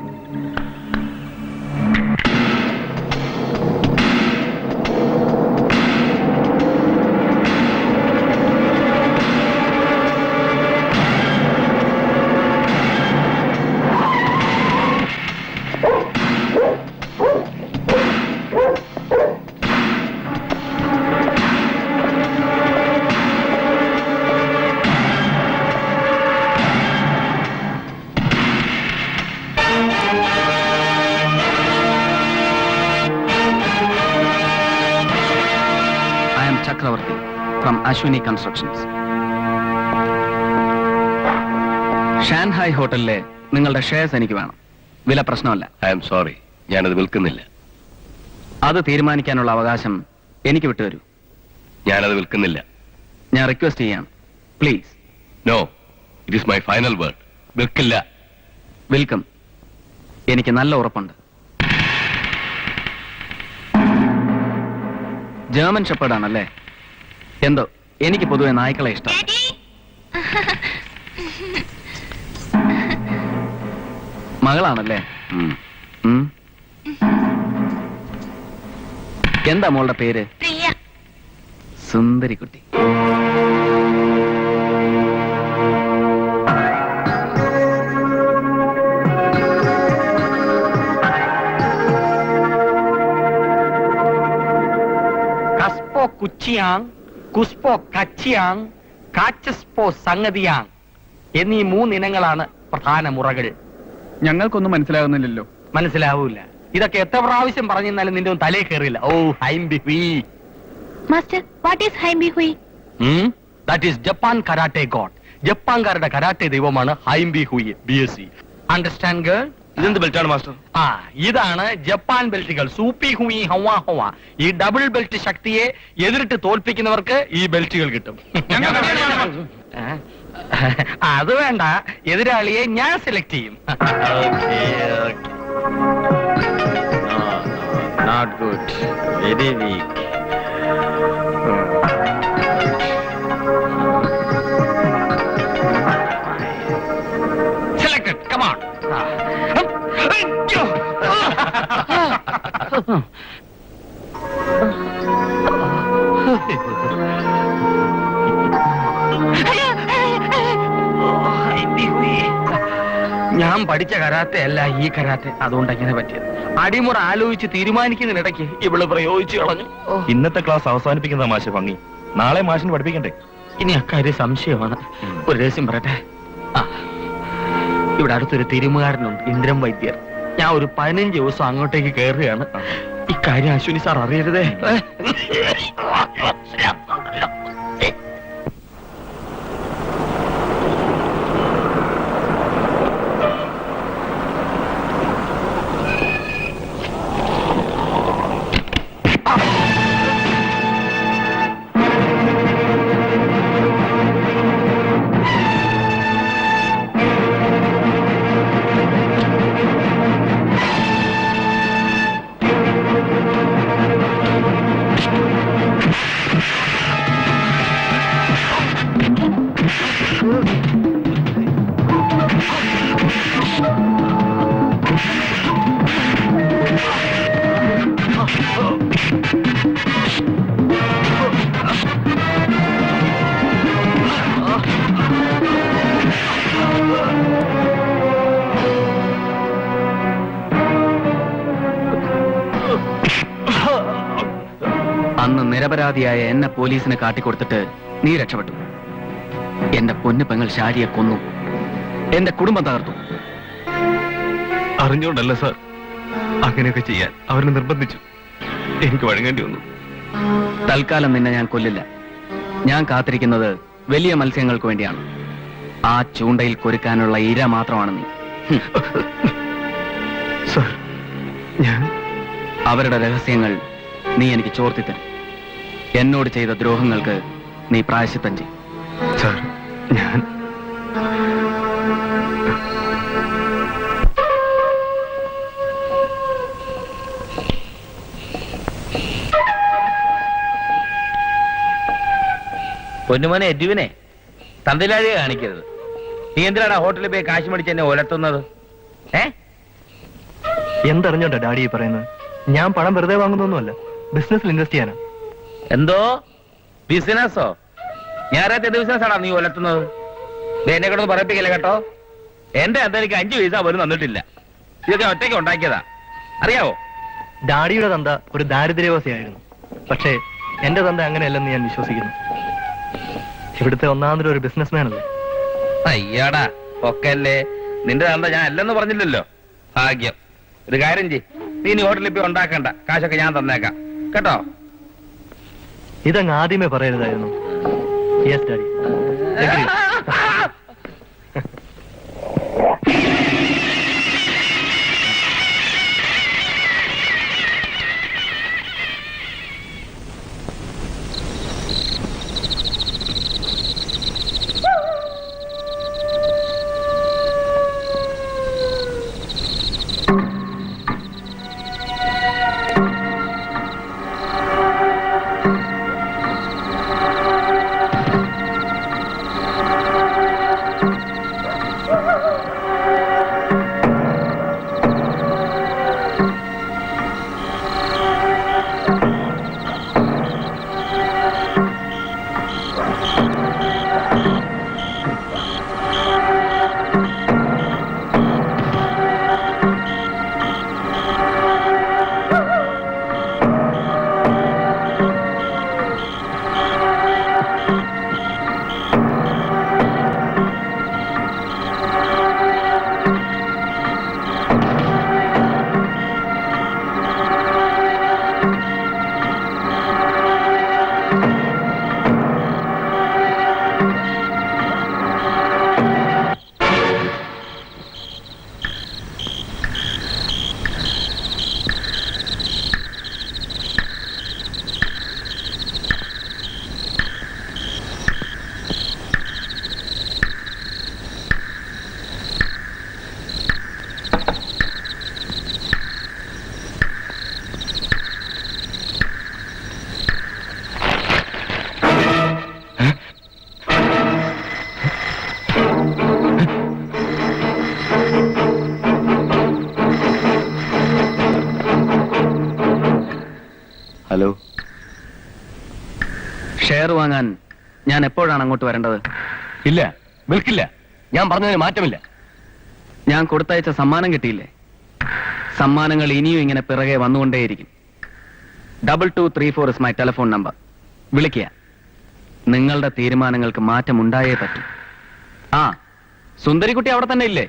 S1: ചക്രവർത്തി ഫ്രം അശ്വിനി കൺസ്ട്രക്ഷൻസ്. ഷാൻഹായ് ഹോട്ടലിലെ നിങ്ങളുടെ ഷെയർസ് എനിക്ക് വേണം. വില പ്രശ്നമല്ല.
S6: ഐ എം സോറി, ഞാനത് വിൽക്കുന്നില്ല.
S1: അത് തീരുമാനിക്കാനുള്ള അവകാശം എനിക്ക് വിട്ടുതരൂ.
S6: ഞാനത് വിൽക്കുന്നില്ല.
S1: ഞാൻ റിക്വസ്റ്റ് ചെയ്യാം, please.
S6: No, it is my final word. വിൽക്കില്ല.
S1: വിൽക്കും. എനിക്ക് നല്ല ഉറപ്പുണ്ട്. ജർമ്മൻ ഷെപ്പേർഡാണല്ലേ? എന്തോ എനിക്ക് പൊതുവെ നായ്ക്കളെ ഇഷ്ടം. മകളാണല്ലേ? ഉം. എന്താ മോളുടെ പേര്? സുന്ദരിക്കുട്ടി.
S10: കുച്ചിയാങ്, കുസ്പോ കച്ചിയാങ്, കാച്ചസ്പോ സംഗതിയാങ് എന്നീ 3 ഇനങ്ങളാണ് പ്രധാന മുറകൾ.
S9: ഞങ്ങൾക്കൊന്നും മനസ്സിലാകുന്നില്ലല്ലോ.
S10: മനസ്സിലാവൂല. ഇതൊക്കെ എത്ര പ്രാവശ്യം പറഞ്ഞാലും നിന്റെ ഒന്നും തലേ കയറില്ല. ഓ ഹൈംബി ഹുയി.
S2: മാസ്റ്റർ, വാട്ട് ഈസ് ഹൈംബി ഹുയി?
S10: That is Japan karate god. ജപ്പാൻകാരുടെ കരാട്ടെ ദൈവമാണ് ഹൈംബി ഹുയി. BSc. Understand girl?
S6: ഇതെന്ത് ബെൽറ്റാണ് മാസ്റ്റർ?
S10: ഇതാണ് ജപ്പാൻ ബെൽറ്റുകൾ. സൂപ്പി ഹുയി ഹവാ ഹവാ. ഈ ഡബിൾ ബെൽറ്റ് ശക്തിയെ എതിരിട്ട് തോൽപ്പിക്കുന്നവർക്ക് ഈ ബെൽറ്റുകൾ കിട്ടും. അത് വേണ്ട, എതിരാളിയെ ഞാൻ സെലക്ട് ചെയ്യും.
S1: Not good, very weak.
S10: Selected, come on. ഞാൻ പഠിച്ച കരാത്തെ അല്ല ഈ കരാത്തെ. അതുകൊണ്ട് എങ്ങനെ പറ്റിയത്? അടിമുറ ആലോചിച്ച് തീരുമാനിക്കുന്നതിനിടയ്ക്ക് ഇവള് പ്രയോഗിച്ചു കളഞ്ഞു.
S6: ഇന്നത്തെ ക്ലാസ് അവസാനിപ്പിക്കുന്ന മാഷ് ഭംഗി. നാളെ മാഷിന് പഠിപ്പിക്കണ്ടേ?
S10: ഇനി അക്കാര്യം സംശയമാണ്. ഒരു രഹസ്യം പറയട്ടെ. ഇവിടെ അടുത്തൊരു തിരുമുകാരനുണ്ട്, ഇന്ദ്രൻ വൈദ്യർ. ഞാൻ ഒരു 15 ദിവസം അങ്ങോട്ടേക്ക് കയറുകയാണ്. ഇക്കാര്യം അശ്വിനി സാർ അറിയരുതേ.
S1: അന്ന് നിരപരാധിയായ എന്നെ പോലീസിന് കാട്ടിക്കൊടുത്തിട്ട് നീ രക്ഷപ്പെട്ടു. എന്റെ പൊന്നു പെങ്ങൾ ശാരിയെ കൊന്നു. എന്റെ കുടുംബം തകർത്തു.
S6: അറിഞ്ഞോണ്ടല്ല സാർ, അങ്ങനെയൊക്കെ ചെയ്യാൻ അവരെ നിർബന്ധിച്ചു. എനിക്ക് വഴങ്ങേണ്ടി വന്നു.
S1: തൽക്കാലം നിന്നെ ഞാൻ കൊല്ലില്ല. ഞാൻ കാത്തിരിക്കുന്നത് വലിയ മത്സ്യങ്ങൾക്ക് വേണ്ടിയാണ്. ആ ചൂണ്ടയിൽ കൊരുക്കാനുള്ള ഇര മാത്രമാണ് നീ.
S6: സാർ, ഞാൻ
S1: അവരുടെ രഹസ്യങ്ങൾ നീ എനിക്ക് ചോർത്തി തരും. എന്നോട് ചെയ്ത ദ്രോഹങ്ങൾക്ക് നീ പ്രായശ്ചിത്തം ചെയ്യും.
S6: സാർ, ഞാൻ
S5: പൊന്നുമോനെ എഡ്യുവിനെ തന്തയിലാഴിയെ കാണിക്കരുത്. നീ എന്തിനാണ് ഹോട്ടലിൽ പോയി കാശ് മേടിച്ച് എന്നെ ഒലത്തുന്നത്?
S6: എന്തറിഞ്ഞോണ്ടാ ഡാഡി ഈ പറയുന്നത്? ഞാൻ പണം വെറുതെ വാങ്ങുന്നൊന്നുമല്ല, ബിസിനസ്സിൽ ഇൻവെസ്റ്റ് ചെയ്യാനാ.
S5: എന്തോ ബിസിനസ്സോ? ഞായറാഴ്ച എന്ത് ബിസിനസ്സാണോ നീ ഒലത്തുന്നത്? എന്നെ കൊണ്ടൊന്നും പറയിപ്പിക്കില്ല കേട്ടോ. എന്റെ അന്ന് എനിക്ക് 5 പൈസ പോലും തന്നിട്ടില്ല. ഇതൊക്കെ ഒറ്റയ്ക്ക് ഉണ്ടാക്കിയതാ, അറിയാവോ?
S6: ഡാഡിയുടെ തന്ത ഒരു ദാരിദ്ര്യവാസിയായിരുന്നു. പക്ഷേ എന്റെ തന്ത അങ്ങനെയല്ലെന്ന് ഞാൻ വിശ്വസിക്കുന്നു. ഇവിടുത്തെ ഒന്നാമതൊരു ഒരു ബിസിനസ്മാൻ അല്ലേ.
S5: അയ്യാടാ ഒക്കെ അല്ലേ. നിന്റെ തന്ത ഞാൻ അല്ലെന്ന് പറഞ്ഞില്ലല്ലോ. ഭാഗ്യം. ഒരു കാര്യം ചെയ്യ്, നീ ഇനി ഹോട്ടലിൽ പോയി ഉണ്ടാക്കണ്ട. കാശൊക്കെ ഞാൻ തന്നേക്കാം കേട്ടോ.
S6: ഇതങ്ങ് ആദ്യമേ പറയരുതായിരുന്നു. Yes daddy.
S1: ഹലോ, ഷെയർ വാങ്ങാൻ ഞാൻ എപ്പോഴാണ് അങ്ങോട്ട് വരേണ്ടത്?
S7: ഇല്ല, വിൽക്കില്ല. ഞാൻ പറഞ്ഞതിന് മാറ്റമില്ല.
S1: ഞാൻ കൊടുത്തയച്ച സമ്മാനം കിട്ടിയില്ലേ? സമ്മാനങ്ങൾ ഇനിയും ഇങ്ങനെ പിറകെ വന്നുകൊണ്ടേയിരിക്കും. 2234 ഇസ് മൈ ടെലിഫോൺ നമ്പർ. വിളിക്കുക. നിങ്ങളുടെ തീരുമാനങ്ങൾക്ക് മാറ്റമുണ്ടായേ പറ്റൂ. ആ, സുന്ദരിക്കുട്ടി അവിടെ തന്നെ ഇല്ലേ?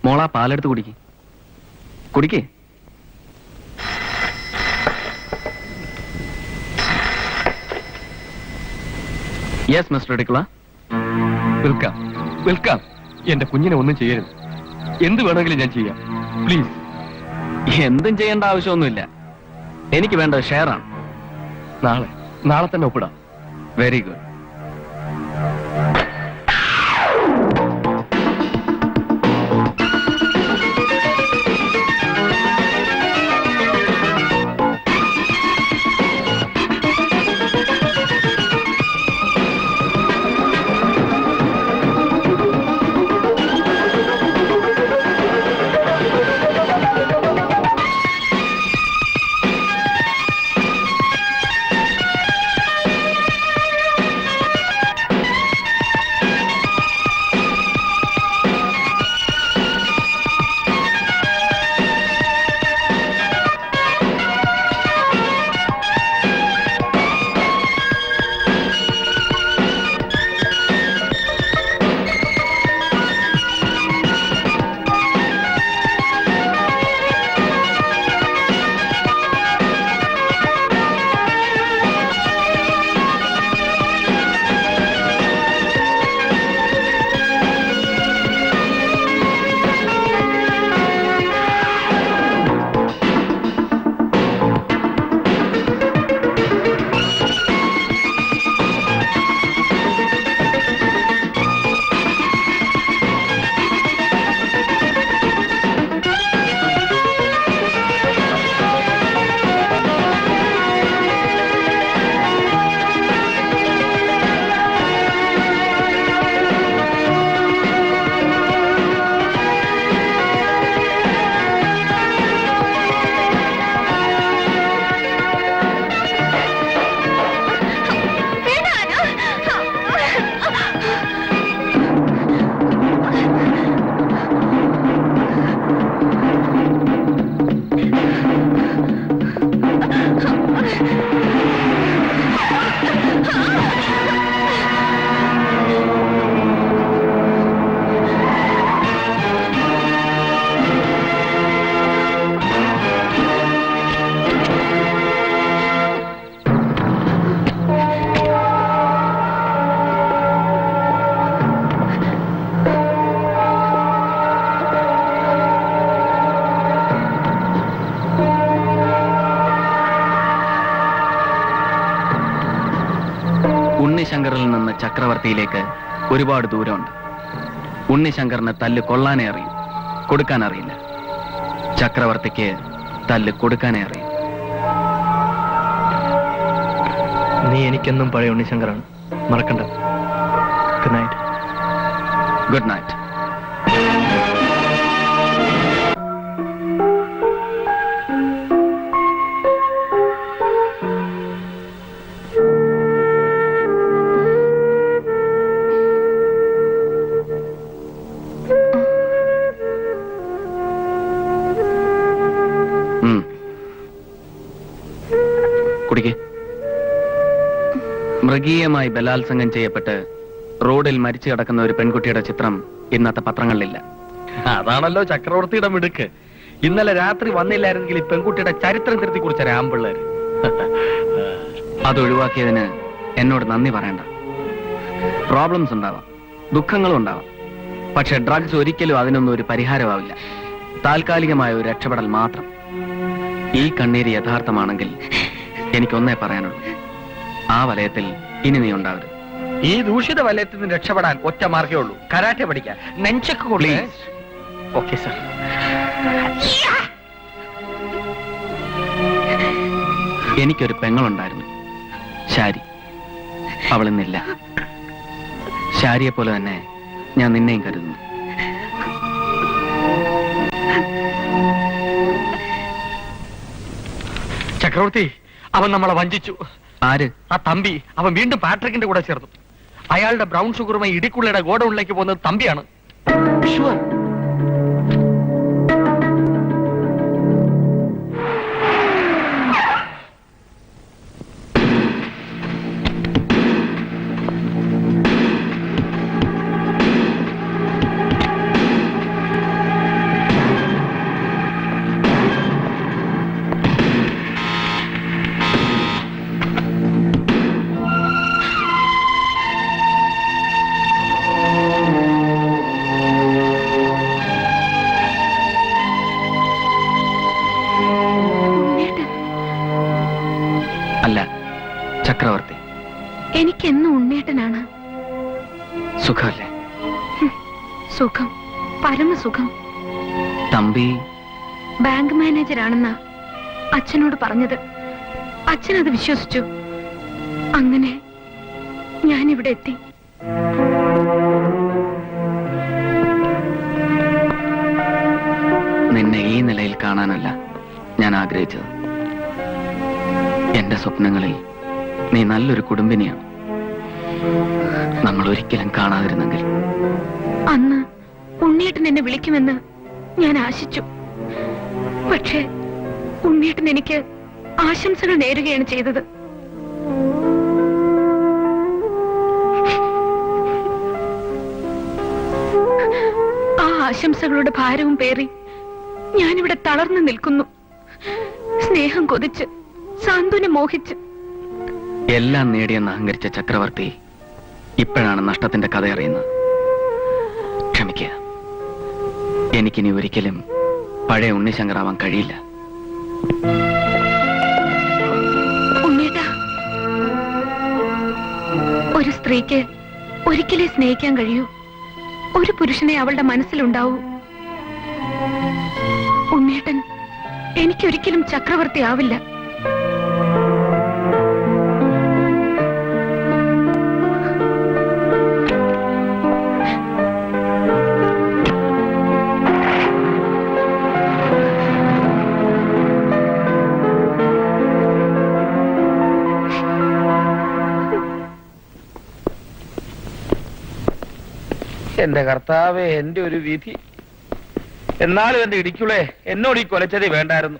S1: മോളാ പാലെടുത്ത് കുടിക്ക്. കുടിക്ക്. യെസ് മിസ്റ്റർ ഡിക്ല.
S7: വിൽക്കാം, വിൽക്കാം. എന്റെ കുഞ്ഞിനെ ഒന്നും ചെയ്യരുത്. എന്ത് വേണമെങ്കിലും ഞാൻ ചെയ്യാം. പ്ലീസ്.
S1: എന്തും ചെയ്യേണ്ട ആവശ്യമൊന്നുമില്ല. എനിക്ക് വേണ്ടത് ഷെയറാണ്.
S7: നാളെ തന്നെ ഒപ്പിടാം.
S1: Very good. ചക്രവർത്തിയിലേക്ക് ഒരുപാട് ദൂരമുണ്ട്. ഉണ്ണിശങ്കറിന് തല്ല് കൊള്ളാനേ അറിയും, കൊടുക്കാൻ അറിയില്ല. ചക്രവർത്തിക്ക് തല്ല് കൊടുക്കാനേ അറിയും.
S7: നീ എനിക്കെന്നും പഴയ ഉണ്ണിശങ്കറാണ്, മറക്കണ്ട. Good night.
S1: Good night. കുടിക്ക്. മൃഗീയമായി ബലാത്സംഗം ചെയ്യപ്പെട്ട് റോഡിൽ മരിച്ചു കിടക്കുന്ന ഒരു പെൺകുട്ടിയുടെ ചിത്രം ഇന്നത്തെ പത്രങ്ങളിലില്ല.
S10: അതാണല്ലോ ചക്രവർത്തിയുടെ മിടുക്ക്. ഇന്നലെ രാത്രി വന്നില്ലായിരുന്നെങ്കിൽ ഈ പെൺകുട്ടിയുടെ ചരിത്രം തിരുത്തി കുറിച്ച രാമ്പിള്ളേര്.
S1: അത് ഒഴിവാക്കിയതിന് എന്നോട് നന്ദി പറയണ്ട. പ്രോബ്ലംസ് ഉണ്ടാവാം, ദുഃഖങ്ങളും ഉണ്ടാവാം. പക്ഷെ ഡ്രഗ്സ് ഒരിക്കലും അതിനൊന്നും ഒരു പരിഹാരമാവില്ല. താൽക്കാലികമായ ഒരു രക്ഷപ്പെടൽ മാത്രം. ഈ കണ്ണീര് യഥാർത്ഥമാണെങ്കിൽ എനിക്കൊന്നേ പറയാനുള്ളൂ, ആ വലയത്തിൽ ഇനി നീ ഉണ്ടാവരുത്.
S10: ഈ ദൂഷിത വലയത്തിൽ നിന്ന് രക്ഷപ്പെടാൻ ഒറ്റ മാർഗേ ഉള്ളൂ, കരാട്ടെ പഠിക്കാൻ. നെഞ്ചക്ക് കൊള്ളേ.
S7: Okay sir.
S1: എനിക്കൊരു പെങ്ങളുണ്ടായിരുന്നു, ശാരി. അവളിന്നില്ല. ശാരിയെ പോലെ തന്നെ ഞാൻ നിന്നെയും കരുതുന്നു.
S10: ചക്രവർത്തി, അവൻ നമ്മളെ വഞ്ചിച്ചു.
S1: ആര്?
S10: ആ തമ്പി. അവൻ വീണ്ടും പാട്രിക്കിന്റെ കൂടെ ചേർന്നു. അയാളുടെ ബ്രൗൺ ഷുഗറുമായി ഇടിക്കുള്ളിയുടെ ഗോഡൌണിലേക്ക് പോകുന്നത് തമ്പിയാണ്. Sure.
S1: അല്ല, ചക്രവർത്തി.
S2: എനിക്കെന്നും ഉണ്ണേട്ടനാണ്.
S1: സുഖമല്ലേ?
S2: സുഖം, പരമസുഖം.
S1: തമ്പി
S2: ബാങ്ക് മാനേജരാണെന്നാ അച്ഛനോട് പറഞ്ഞത്. അച്ഛനത് വിശ്വസിച്ചു. അങ്ങനെ ഞാനിവിടെ എത്തി.
S1: നിന്നെ ഈ നിലയിൽ കാണാനല്ല ഞാൻ ആഗ്രഹിച്ചത്. എന്റെ സ്വപ്നങ്ങളിൽ നീ നല്ലൊരു കുടുംബിനിയാണ്. നമ്മൾ ഒരിക്കലും കാണാതിരുന്നെങ്കിൽ.
S2: അന്ന് ഉണ്ണിയേട്ടൻ എന്നെ വിളിക്കുമെന്ന് ഞാൻ ആശിച്ചു. പക്ഷേ ഉണ്ണിയേട്ടൻ എനിക്ക് ആശംസകൾ നേരുകയാണ് ചെയ്തത്. ആ ആശംസകളുടെ ഭാരവും പേറി ഞാനിവിടെ തളർന്നു നിൽക്കുന്നു. സ്നേഹം കൊതിച്ച്, സാന്ത്വനം മോഹിച്ച്.
S1: എല്ലാം നേടിയെന്ന് അഹങ്കരിച്ച ചക്രവർത്തി ഇപ്പോഴാണ് നഷ്ടത്തിന്റെ കഥ അറിയുന്നത്. ക്ഷമിക്കുക. എനിക്കിനി ഒരിക്കലും പഴയ ഉണ്ണിശങ്കറാവാൻ കഴിയില്ല.
S2: ഉണ്ണേട്ടാ, ഒരു സ്ത്രീക്ക് ഒരിക്കലേ സ്നേഹിക്കാൻ കഴിയൂ. ഒരു പുരുഷനെ അവളുടെ മനസ്സിലുണ്ടാവൂ. ഉണ്ണേട്ടൻ എനിക്കൊരിക്കലും ചക്രവർത്തി ആവില്ല.
S5: എന്റെ കർത്താവേ, എന്റെ ഒരു വിധി. എന്നാലും എന്റെ ഇടിക്കുളേ, എന്നോട് ഈ കൊലച്ചതി വേണ്ടായിരുന്നു.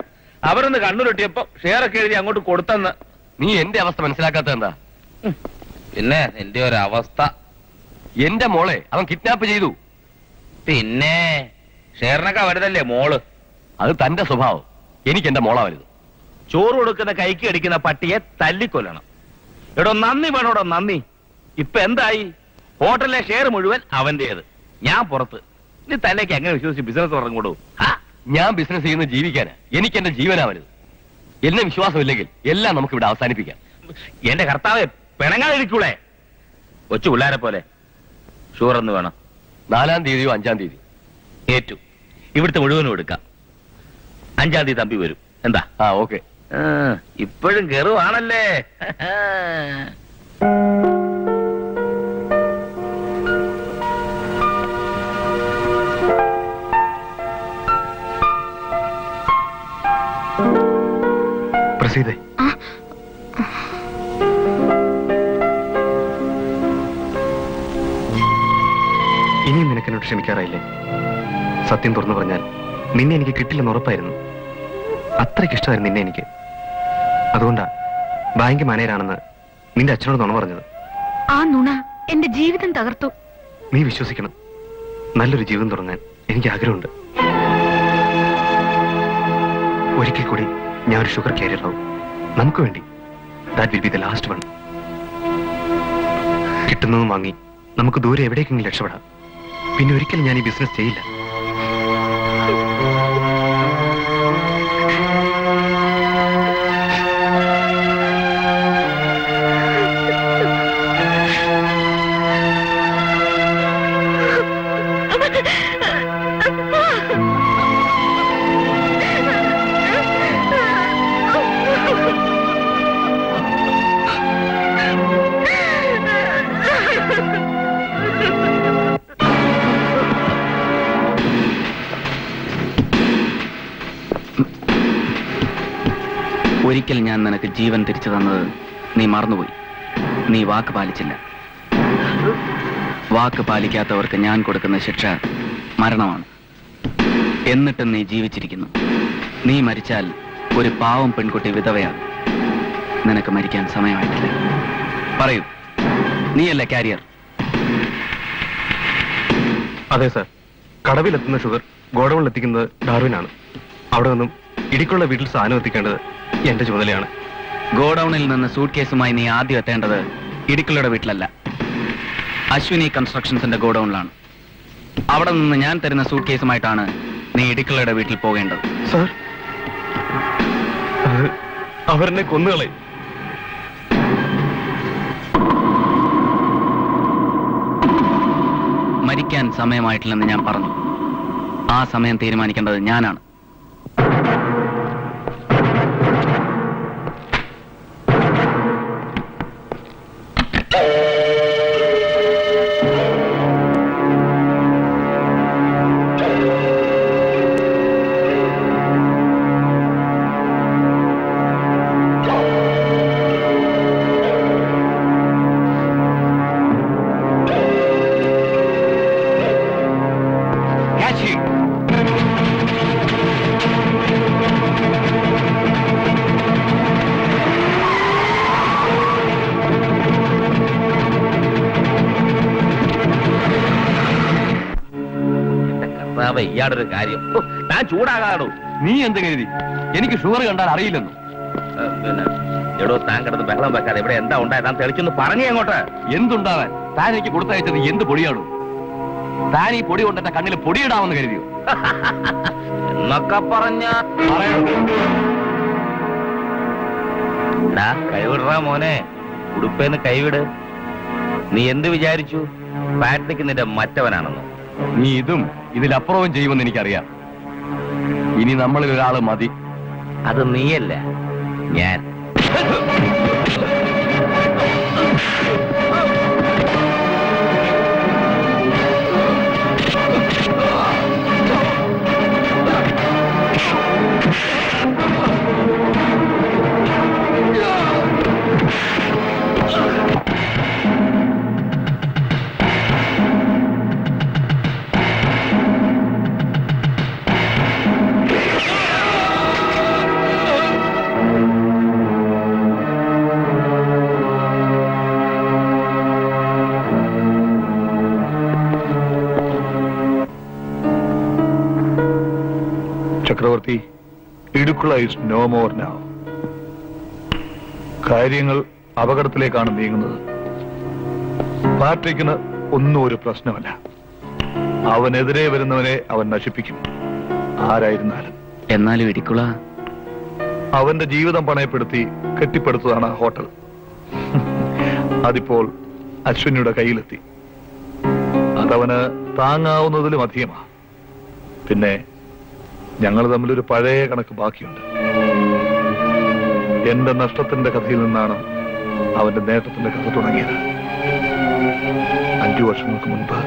S5: അവരൊന്ന് കണ്ണുരുട്ടിയപ്പോ ഷെയറൊക്കെ എഴുതി അങ്ങോട്ട് കൊടുത്തെന്ന്.
S6: നീ എന്റെ അവസ്ഥ മനസ്സിലാക്കാത്ത എന്താ?
S5: പിന്നെ എന്റെ ഒരു അവസ്ഥ.
S6: എന്റെ മോളെ അവൻ കിഡ്നാപ്പ് ചെയ്തു.
S5: പിന്നെ ഷെയറിനൊക്കെ വലുതല്ലേ മോള്.
S6: അത് തന്റെ സ്വഭാവം. എനിക്ക് എന്റെ മോളാ വലുത്.
S5: ചോറ് കൊടുക്കുന്ന കൈക്ക് അടിക്കുന്ന പട്ടിയെ തല്ലിക്കൊല്ലണം. എടോ നന്ദി വേണോടോ നന്ദി. ഇപ്പൊ എന്തായി? ഹോട്ടലിലെ ഷെയർ മുഴുവൻ അവന്റേത്, ഞാൻ പുറത്ത്. ഇനി തന്നേക്ക് എങ്ങനെ വിശ്വസിച്ച് ബിസിനസ് തുടങ്ങൂടൂ?
S6: ഞാൻ ബിസിനസ് ചെയ്യുന്ന ജീവിക്കാനാ. എനിക്ക് എന്റെ ജീവനാ വലുത്. എന്നെ വിശ്വാസമില്ലെങ്കിൽ എല്ലാം നമുക്ക് ഇവിടെ അവസാനിപ്പിക്കാം.
S5: എന്റെ കർത്താവെ, പിണങ്ങാതിരിക്കൂളെ. കൊച്ചു പിള്ളേരെ പോലെ ഷുഗർ എന്ന് വേണം.
S7: 4-ാം തീയതിയോ 5-ാം തീയതി
S5: ഏറ്റു. ഇവിടുത്തെ മുഴുവനും എടുക്കാം. 5-ാം തീയതി തമ്പി വരും. എന്താ?
S7: ഓക്കെ.
S5: ഇപ്പോഴും കെറുവാണല്ലേ.
S6: പ്രസീദേ, ഇനിയും നിനക്കെന്നോട് ക്ഷമിക്കാറായില്ലേ? സത്യം തുറന്നു പറഞ്ഞാൽ നിന്നെ എനിക്ക് കിട്ടില്ലെന്ന് ഉറപ്പായിരുന്നു. അത്രയ്ക്ക് ഇഷ്ടമായിരുന്നു നിന്നെ എനിക്ക്. അതുകൊണ്ടാ ബാങ്ക് മാനേജരാണെന്ന് നിന്റെ അച്ഛനോട് നുണ പറഞ്ഞത്.
S2: ആ നുണ എന്റെ ജീവിതം തകർത്തു.
S6: നീ വിശ്വസിക്കണം, നല്ലൊരു ജീവിതം തുടങ്ങാൻ എനിക്ക് ആഗ്രഹമുണ്ട്. ഒരിക്കൽ കൂടി ഞാൻ ഒരു ഷുഗർ കാരിയർ ആവും. നമുക്ക് വേണ്ടി. That will be the last one. കിട്ടുന്നതും വാങ്ങി നമുക്ക് ദൂരെ എവിടേക്കെങ്കിലും രക്ഷപ്പെടാം. പിന്നെ ഒരിക്കലും ഞാൻ ഈ ബിസിനസ് ചെയ്യില്ല.
S1: ഒരിക്കൽ ഞാൻ നിനക്ക് ജീവൻ തിരിച്ചു തന്നത് നീ മറന്നുപോയി. നീ വാക്ക് പാലിച്ചില്ല. വാക്ക് പാലിക്കാത്തവർക്ക് ഞാൻ കൊടുക്കുന്ന ശിക്ഷ മരണമാണ്. എന്നിട്ടും നീ ജീവിച്ചിരിക്കുന്നു. നീ മരിച്ചാൽ ഒരു പാവം പെൺകുട്ടി വിധവയാകും. നിനക്ക് മരിക്കാൻ സമയമായിട്ടില്ല. പറയൂ, നീയല്ല കാരിയർ?
S6: അതെ സാർ. കടവിലെത്തുന്ന ഷുഗർ ഗോഡൌണിൽ എത്തിക്കുന്നത് ഡാർവിനാണ്. അവിടെ നിന്നും ഇടിക്കുള്ള വീട്ടിൽ സാധനം എത്തിക്കേണ്ടത് എന്റെ ചുമതലയാണ്.
S1: ഗോഡൌണിൽ നിന്ന് സൂട്ട് കേസുമായി നീ ആദ്യം എത്തേണ്ടത് ഇടിക്കളുടെ വീട്ടിലല്ല, അശ്വിനി കൺസ്ട്രക്ഷൻസിന്റെ ഗോഡൌണിലാണ്. അവിടെ നിന്ന് ഞാൻ തരുന്ന സൂട്ട് കേസുമായിട്ടാണ് നീ ഇടിക്കളുടെ വീട്ടിൽ പോകേണ്ടത്.
S6: സാർ, അവരെന്നെ കൊന്നുകളയും.
S1: മരിക്കാൻ സമയമായിട്ടില്ലെന്ന് ഞാൻ പറഞ്ഞു. ആ സമയം തീരുമാനിക്കേണ്ടത് ഞാനാണ്.
S5: ഇയാളൊരു കാര്യം, ഞാൻ ചൂടാകാടോ.
S7: നീ എന്ത് കരുതി? എനിക്ക് ഷുഗർ കണ്ടാൽ അറിയില്ലെന്നു.
S5: പിന്നെ എടോ, താൻ കിടന്ന് ബഹളം വെക്കാതെ ഇവിടെ എന്താ ഉണ്ടായത് താൻ തെളിച്ചൊന്ന് പറഞ്ഞേ അങ്ങോട്ട്.
S7: എന്തുണ്ടാവാൻ? താൻ എനിക്ക് കൊടുത്തയച്ചത് എന്ത് പൊടിയാണോ? താൻ ഈ പൊടി കൊണ്ടെന്റെ കണ്ണിൽ പൊടിയിടാമെന്ന് കരുതിയോ?
S5: എന്നൊക്കെ പറഞ്ഞ കൈവിടറാ മോനെ, ഉടുപ്പേന്ന് കൈവിട്. നീ എന്ത് വിചാരിച്ചു പാട്രിക്ക് നിന്റെ മറ്റവനാണെന്നോ?
S7: നീ ഇതും ഇതിലപ്പുറവും ചെയ്യുമെന്ന് എനിക്കറിയാം. ഇനി നമ്മളിൽ ഒരാള് മതി.
S5: അത് നീയല്ല, ഞാൻ.
S8: ചക്രവർത്തി, Idicula is no more now. കാര്യങ്ങൾ അപകടത്തിലേക്കാണ് നീങ്ങുന്നത്. പാട്രിക്കിന് ഒന്നും ഒരു പ്രശ്നമല്ല. അവനെതിരെ വരുന്നവനെ അവൻ നശിപ്പിക്കും, ആരായിരുന്നാലും.
S1: എന്നാലും ഇടിക്കുള
S8: അവന്റെ ജീവിതം പണയപ്പെടുത്തി കെട്ടിപ്പടുത്തതാണ് ആ ഹോട്ടൽ. അതിപ്പോൾ അശ്വിനിയുടെ കയ്യിലെത്തി. അതവന് താങ്ങാവുന്നതിലും അധികമാ. പിന്നെ ഞങ്ങൾ തമ്മിലൊരു പഴയ കണക്ക് ബാക്കിയുണ്ട്. എന്റെ നഷ്ടത്തിന്റെ കഥയിൽ നിന്നാണ് അവന്റെ നേട്ടത്തിന്റെ കഥ തുടങ്ങിയത്. 5 വർഷങ്ങൾക്ക് മുൻപ്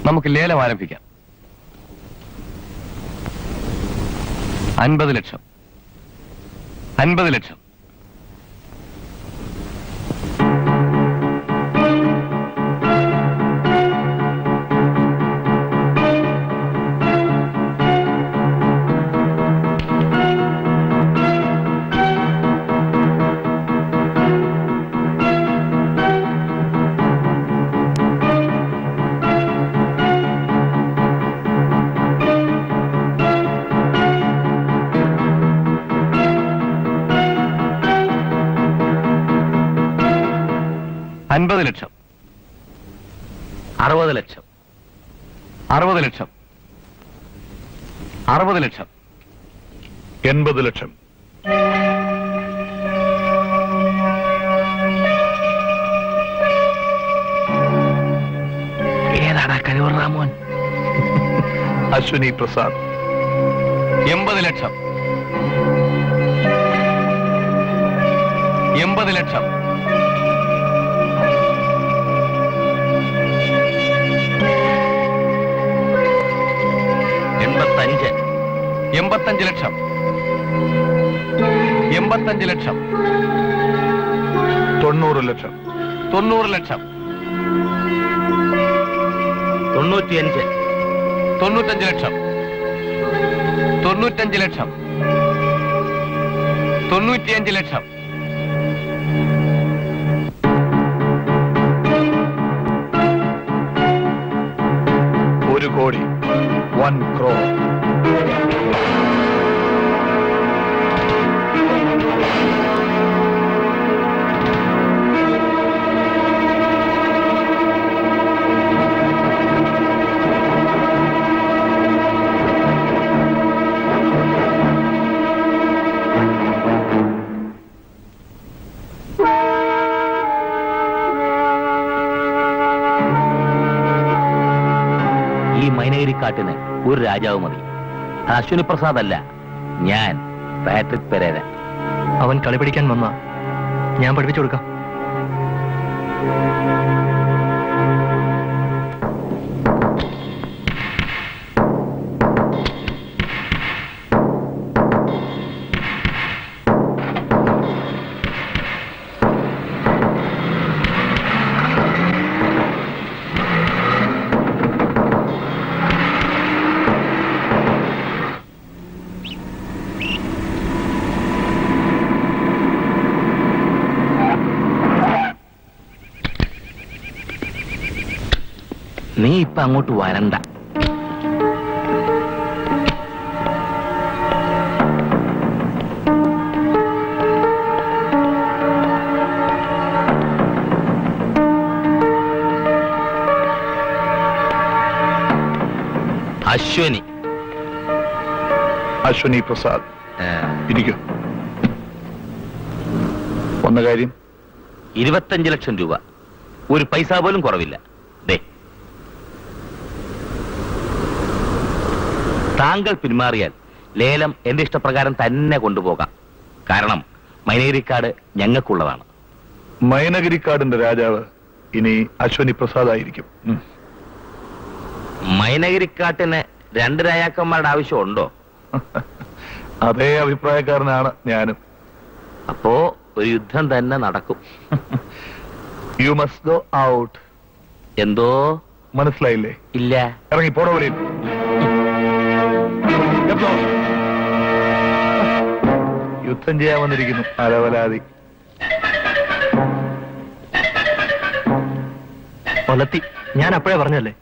S7: നമുക്ക് ലേലം ആരംഭിക്കാം. 50 ലക്ഷം. 50 ലക്ഷം. $50 ലക്ഷം.
S5: 60 ലക്ഷം.
S7: 60 ലക്ഷം. 60 ലക്ഷം.
S8: 80 ലക്ഷം.
S5: ഏതാടാ കഴിവർ രാമോൻ?
S8: അശ്വിനി പ്രസാദ്.
S7: 80 ലക്ഷം. 80 ലക്ഷം. 85 ലക്ഷം. 85 ലക്ഷം.
S8: 90 ലക്ഷം.
S7: 90 ലക്ഷം.
S5: 95.
S7: 95 ലക്ഷം. 95 ലക്ഷം. 95 ലക്ഷം.
S8: 1 കോടി. 1 crore.
S5: ഈ മൈനഗിരിക്കാട്ടിന് ഒരു രാജാവ് മതി. അത് അശ്വിനി പ്രസാദ് അല്ല, ഞാൻ പാട്രിക് പെരേര.
S6: അവൻ കളി പഠിക്കാൻ വന്ന ഞാൻ പഠിപ്പിച്ചു കൊടുക്കാം.
S5: നീ ഇപ്പൊ അങ്ങോട്ട് വരണ്ട. അശ്വനി.
S8: അശ്വിനി പ്രസാദ്. ഇരിക്കൂ. വന്ന കാര്യം
S5: 25 ലക്ഷം രൂപ. ഒരു പൈസ പോലും കുറവില്ല. ദേ, താങ്കൾ പിന്മാറിയാൽ ലേലം എന്റെ ഇഷ്ടപ്രകാരം തന്നെ കൊണ്ടുപോകാം. കാരണം മൈനഗിരിക്കാട് ഞങ്ങൾക്കുള്ളതാണ്.
S8: മൈനഗിരിക്കാടിന്റെ രാജാവ് ഇനി അശ്വിനി പ്രസാദ് ആയിരിക്കും.
S5: മൈനഗിരിക്കാട്ടിന് 2 രാജാക്കന്മാരുടെ ആവശ്യമുണ്ടോ?
S8: അതേ അഭിപ്രായക്കാരനാണ് ഞാനും.
S5: അപ്പോ ഒരു യുദ്ധം തന്നെ നടക്കും.
S8: You must go out.
S5: എന്തോ
S8: മനസ്സിലായില്ലേ?
S5: ഇല്ല.
S8: ഇറങ്ങി പോടോ വെളിയിൽ. യുദ്ധം ചെയ്യാൻ വന്നിരിക്കുന്നു അലവലാതി.
S6: ഒലത്തി. ഞാൻ അപ്പോഴേ പറഞ്ഞല്ലേ.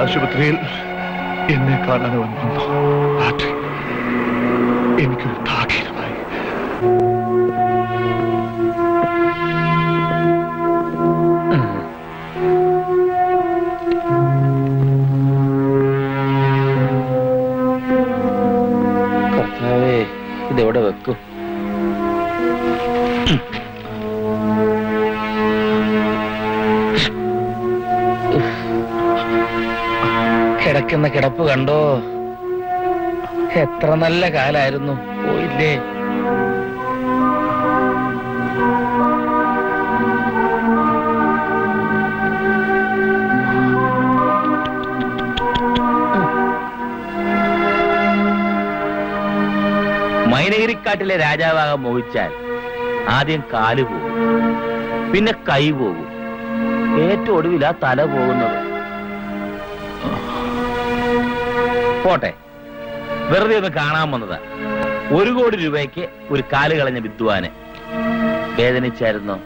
S8: ആശുപത്രിയിൽ എന്നെ കാണാൻ അവൻ വന്നു. ആട്ടെ, എനിക്കൊരു താക്കീതമായി.
S5: കർത്താവേ, ഇതെവിടെ വെക്കും? കിടക്കുന്ന കിടപ്പ് കണ്ടോ? എത്ര നല്ല കാലായിരുന്നു, പോയില്ലേ? മൈനഗിരിക്കാട്ടിലെ രാജാവാകാൻ മോഹിച്ചാൽ ആദ്യം കാല് പോകും, പിന്നെ കൈ പോകും, ഏറ്റവും ഒടുവിലാ തല പോകുന്നത്. പോട്ടെ, വെറുതെ ഒന്ന് കാണാൻ വന്നതാ. 1 കോടി രൂപയ്ക്ക് ഒരു കാല് കളഞ്ഞ വിദ്വാന്. വേദനിച്ചായിരുന്നോ?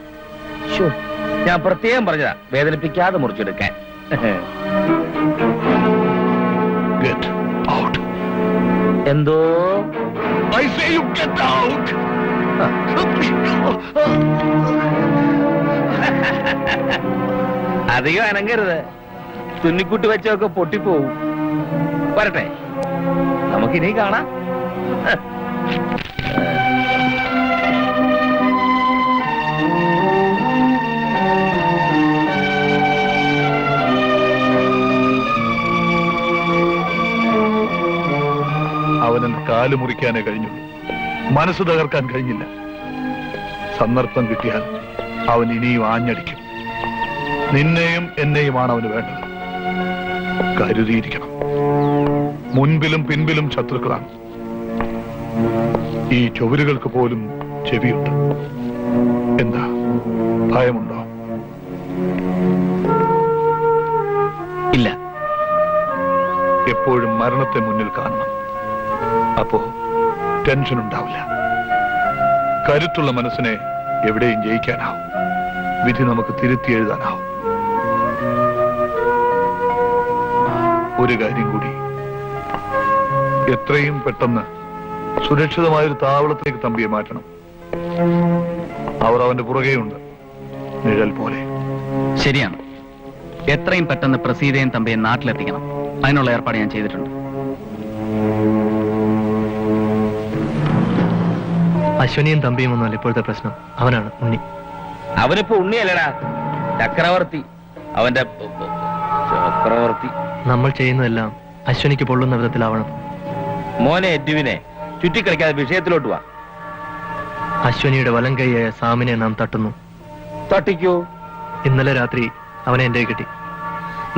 S5: ഞാൻ പ്രത്യേകം പറഞ്ഞതാ വേദനിപ്പിക്കാതെ മുറിച്ചെടുക്കാൻ.
S8: ഔട്ട്.
S5: എന്തോ
S8: I say you get out.
S5: അധികം അനങ്ങരുത്, തുന്നിക്കുട്ടി വെച്ചൊക്കെ പൊട്ടിപ്പോവും. വരട്ടെ, നമുക്കിനി കാണാം.
S8: അവന് കാല് മുറിക്കാനേ കഴിഞ്ഞുള്ളൂ, മനസ്സ് തകർക്കാൻ കഴിഞ്ഞില്ല. സന്ദർഭം കിട്ടിയാൽ അവൻ ഇനിയും ആഞ്ഞടിക്കും. നിന്നെയും എന്നെയുമാണ് അവന് വേണ്ടത്. കരുതിയിരിക്കണം. മുൻപിലും പിൻപിലും ശത്രുക്കളാണ്. ഈ ചുവരുകൾക്ക് പോലും ചെവിയുണ്ട്. എന്താ, ഭയമുണ്ടോ?
S1: ഇല്ല.
S8: എപ്പോഴും മരണത്തെ മുന്നിൽ കാണണം. അപ്പോ ടെൻഷൻ ഉണ്ടാവില്ല. കരുത്തുള്ള മനസ്സിനെ എവിടെയും ജയിക്കാനാവും. വിധി നമുക്ക് തിരുത്തി എഴുതാനാവും. ഒരു കാര്യം കൂടി, എത്രയും പെട്ടെന്ന് സുരക്ഷിതമായൊരു താവളത്തിലേക്ക് തമ്പിയെ മാറ്റണം. അവർ അവന്റെ പുറകെയുണ്ട്, നിഴൽ പോലെ.
S1: ശരിയാണ്. എത്രയും പെട്ടെന്ന് പ്രസീതയും തമ്പിയെ നാട്ടിലെത്തിക്കണം. അതിനുള്ള ഏർപ്പാട് ഞാൻ ചെയ്തിട്ടുണ്ട്.
S6: അശ്വനിയും തമ്പിയും ഒന്നുമല്ല ഇപ്പോഴത്തെ പ്രശ്നം, അവനാണ് ഉണ്ണി.
S5: അവനിപ്പോ ഉണ്ണിയല്ലടാ, ചക്രവർത്തി. അവന്റെ ചക്രവർത്തി.
S6: നമ്മൾ ചെയ്യുന്നതെല്ലാം അശ്വനിക്ക് പൊള്ളുന്ന വിധത്തിലാവണം.
S5: മോനെ എഡ്വിനെ ചുറ്റിക്കളിക്കാതെ വിഷയത്തിലോട്ട് വാ.
S6: അശ്വനിയുടെ വലം കൈയായ സാമിനെ നാം തട്ടുന്നു.
S5: തട്ടിക്കോ.
S6: ഇന്നലെ രാത്രി അവനെ എന്റെ കിട്ടി.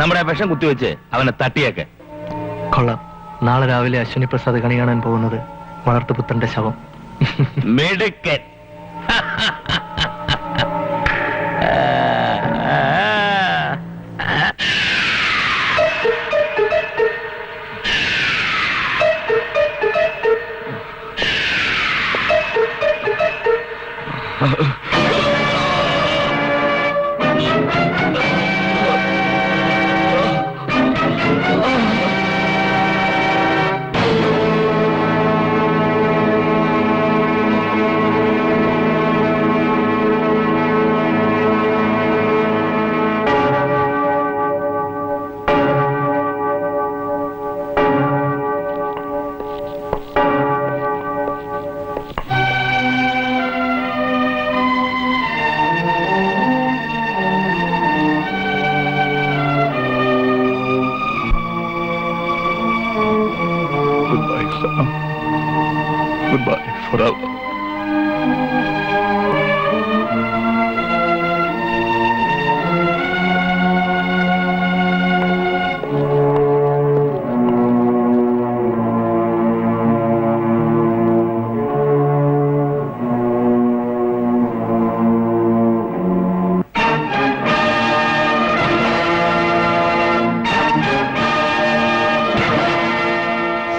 S5: നമ്മുടെ വിഷം കുത്തിവെച്ച് അവനെ തട്ടിയൊക്കെ.
S6: കൊള്ളാം. നാളെ രാവിലെ അശ്വനി പ്രസാദ് കണി കാണാൻ പോകുന്നത് വളർത്തുപുത്രന്റെ ശവം.
S5: മിടുക്കൻ.
S8: Goodbye, Sam. Goodbye forever.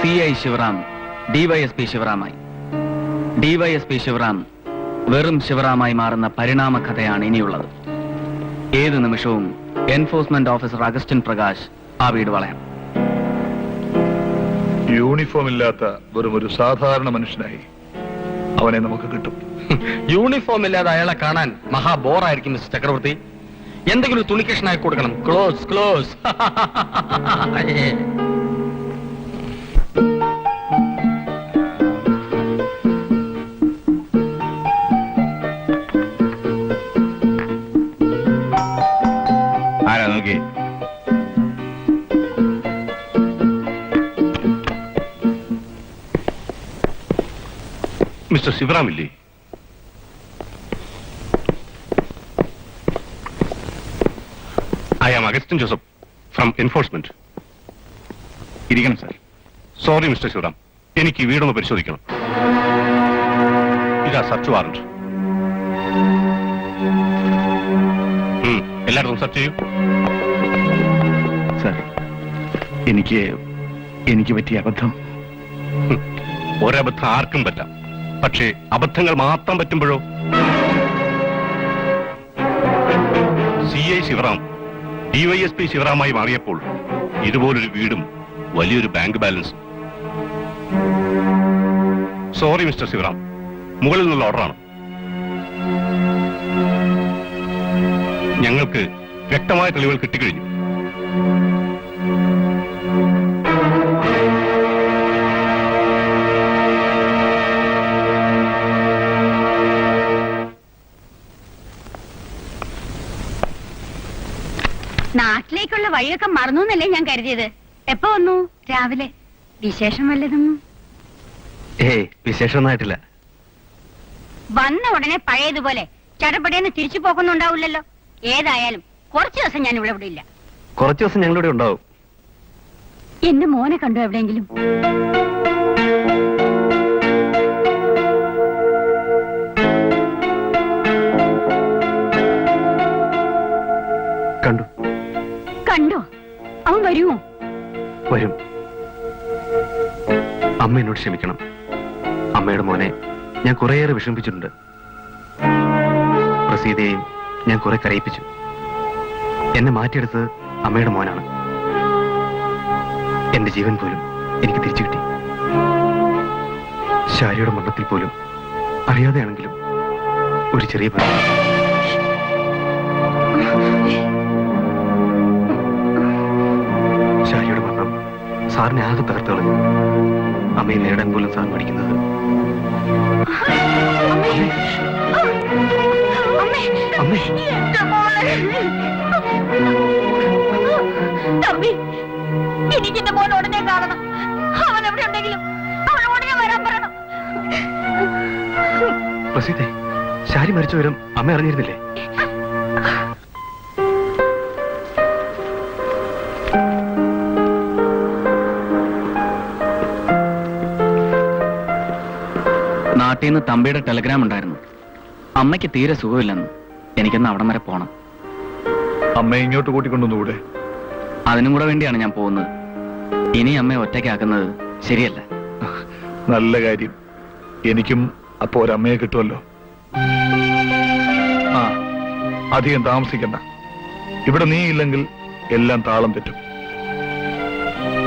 S1: CI Sivaram DYSP ശിവറാമായി. ഡിവൈഎസ്പി ശിവറാം വെറും ശിവറാമായി മാറുന്ന പരിണാമ കഥയാണ് ഇനിയുള്ളത്. ഏത് നിമിഷവും എൻഫോഴ്സ്മെന്റ് ഓഫീസർ അഗസ്റ്റിൻ പ്രകാശ് ആ വീട് വളയാം.
S8: യൂണിഫോം ഇല്ലാത്ത വെറും ഒരു സാധാരണ മനുഷ്യനായി അവനെ നമുക്ക് കിട്ടും.
S10: യൂണിഫോം ഇല്ലാതെ അയാളെ കാണാൻ മഹാ ബോറായിരിക്കും മിസ്റ്റർ ചക്രവർത്തി. എന്തെങ്കിലും തുണിക്കഷ്ണായി കൊടുക്കണം. Close close.
S4: ആരാ നോക്കി?
S8: മിസ്റ്റർ ശിവറാം ഇല്ലേ?
S11: I am Augustin Joseph from enforcement.
S4: ഇരിക്കണം സാർ.
S11: സോറി മിസ്റ്റർ ശിവറാം, എനിക്ക് ഈ വീടൊന്ന് പരിശോധിക്കണം. ഇതാ സെർച്ച് വാറന്റ്. എല്ലായിടത്തും സെർച്ച് ചെയ്യൂ.
S4: സാർ, എനിക്ക് പറ്റിയ അബദ്ധം.
S11: ഒരബദ്ധം ആർക്കും പറ്റാം, പക്ഷേ അബദ്ധങ്ങൾ മാത്രം പറ്റുമ്പോഴോ? CI ശിവറാം DYSP ശിവറാമായി മാറിയപ്പോൾ ഇതുപോലൊരു വീടും വലിയൊരു ബാങ്ക് ബാലൻസും സോറി മിസ്റ്റർ ശിവറാം, മുകളിൽ നിന്നുള്ള ഓർഡറാണ്. ഞങ്ങൾക്ക് വ്യക്തമായ തെളിവുകൾ കിട്ടിക്കഴിഞ്ഞു.
S3: നാട്ടിലേക്കുള്ള വഴിയൊക്കെ മറന്നു എന്നല്ലേ ഞാൻ കരുതിയത്. എപ്പോ വന്നു? രാവിലെ. വിശേഷം വല്ലതും?
S6: ഏയ്, വിശേഷമൊന്നായിട്ടില്ല.
S3: വന്ന ഉടനെ പഴയതുപോലെ ചടപടയെന്ന് തിരിച്ചു പോക്കൊന്നുണ്ടാവില്ലല്ലോ. ഏതായാലും കുറച്ചു ദിവസം ഞാൻ ഇവിടെ ഇല്ല.
S6: കുറച്ചു ദിവസം ഞങ്ങളിവിടെ ഉണ്ടാവും.
S3: എന്റെ മോനെ കണ്ടു എവിടെയെങ്കിലും?
S6: കണ്ടു.
S3: കണ്ടോ? അവൻ വരുമോ?
S6: വരും. അമ്മ എന്നോട് ക്ഷമിക്കണം. അമ്മയുടെ മോനെ ഞാൻ കുറേയേറെ വിഷമിപ്പിച്ചിട്ടുണ്ട്. പ്രസീതയെയും ഞാൻ കുറെ കരയിപ്പിച്ചു. എന്നെ മാറ്റിയെടുത്തത് അമ്മയുടെ മോനാണ്. എന്റെ ജീവൻ പോലും എനിക്ക് തിരിച്ചു കിട്ടി. ശാരിയുടെ മരണത്തിൽ പോലും അറിയാതെയാണെങ്കിലും ഒരു ചെറിയ പങ്ക്. ശാരിയുടെ മരണം സാറിനെ ആകെ തകർത്ത് കളഞ്ഞു. അമ്മയെ നേടാൻ പോലും സാർ പഠിക്കുന്നത്. അമ്മേ,
S3: എനിക്കെന്റെ മോൻ ഉടനെ കാണണം. അവൻ എവിടെ ഉണ്ടെങ്കിലും അവൻ ഉടനെ വരാൻ പറയണം.
S6: പ്രസീതേ, ശാരി മരിച്ച വിവരം അമ്മ അറിഞ്ഞിരുന്നില്ലേ?
S1: നാട്ടിൽ നിന്ന് തമ്പിയുടെ ടെലഗ്രാം ഉണ്ടായിരുന്നു. അമ്മയ്ക്ക് തീരെ സുഖമില്ലെന്ന്. എനിക്കൊന്ന് അവിടം വരെ പോണം.
S8: അമ്മ ഇങ്ങോട്ട് കൂട്ടിക്കൊണ്ടുവന്നുകൂടെ?
S1: അതിനും കൂടെ വേണ്ടിയാണ് ഞാൻ പോകുന്നത്. ഇനി അമ്മയെ ഒറ്റയ്ക്കാക്കുന്നത് ശരിയല്ല.
S8: നല്ല കാര്യം. എനിക്കും അപ്പോ ഒരമ്മയെ കിട്ടുമല്ലോ. ആ, അധികം താമസിക്കണ്ട. ഇവിടെ നീ ഇല്ലെങ്കിൽ എല്ലാം താളം തെറ്റും.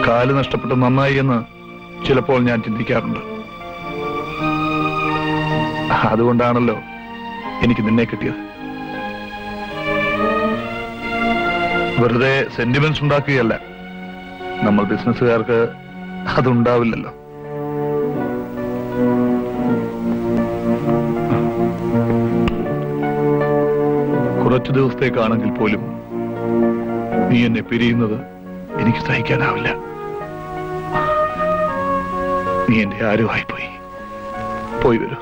S8: കാല് നഷ്ടപ്പെട്ട് നന്നായി എന്ന് ചിലപ്പോൾ ഞാൻ ചിന്തിക്കാറുണ്ട്. അതുകൊണ്ടാണല്ലോ എനിക്ക് നിന്നെ കിട്ടിയത്. വെറുതെ സെന്റിമെന്റ്സ് ഉണ്ടാക്കുകയല്ല. നമ്മൾ ബിസിനസ്സുകാർക്ക് അതുണ്ടാവില്ലല്ലോ. കുറച്ചു ദിവസത്തേക്കാണെങ്കിൽ പോലും നീ എന്നെ പിരിയുന്നത് എനിക്ക് സഹിക്കാനാവില്ല. നീ എന്റെ ആരോ ആയിപ്പോയി. പോയി വരൂ.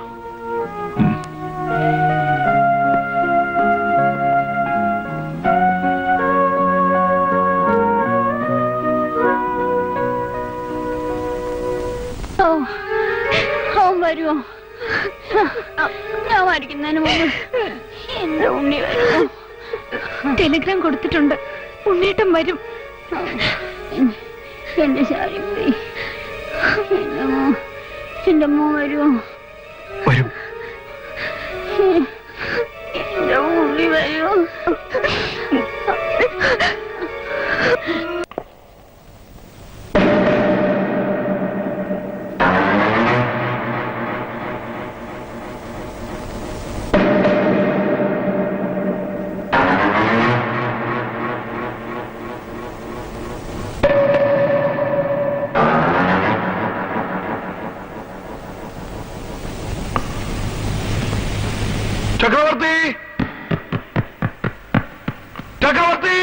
S3: വരുമോ? ഞാൻ മരിക്കുന്നതിന് മുമ്പ് എന്റെ ഉണ്ണി വരുമോ?
S2: ടെലിഗ്രാം കൊടുത്തിട്ടുണ്ട്. ഉണ്ണീട്ടം വരും.
S3: എന്റെ ശാരി പോയി. എന്റെ മോൻ വരുമോ?
S6: വരും.
S3: എന്റെ ഉണ്ണി വരുമോ?
S8: ചക്രവർത്തി, ചക്രവർത്തി!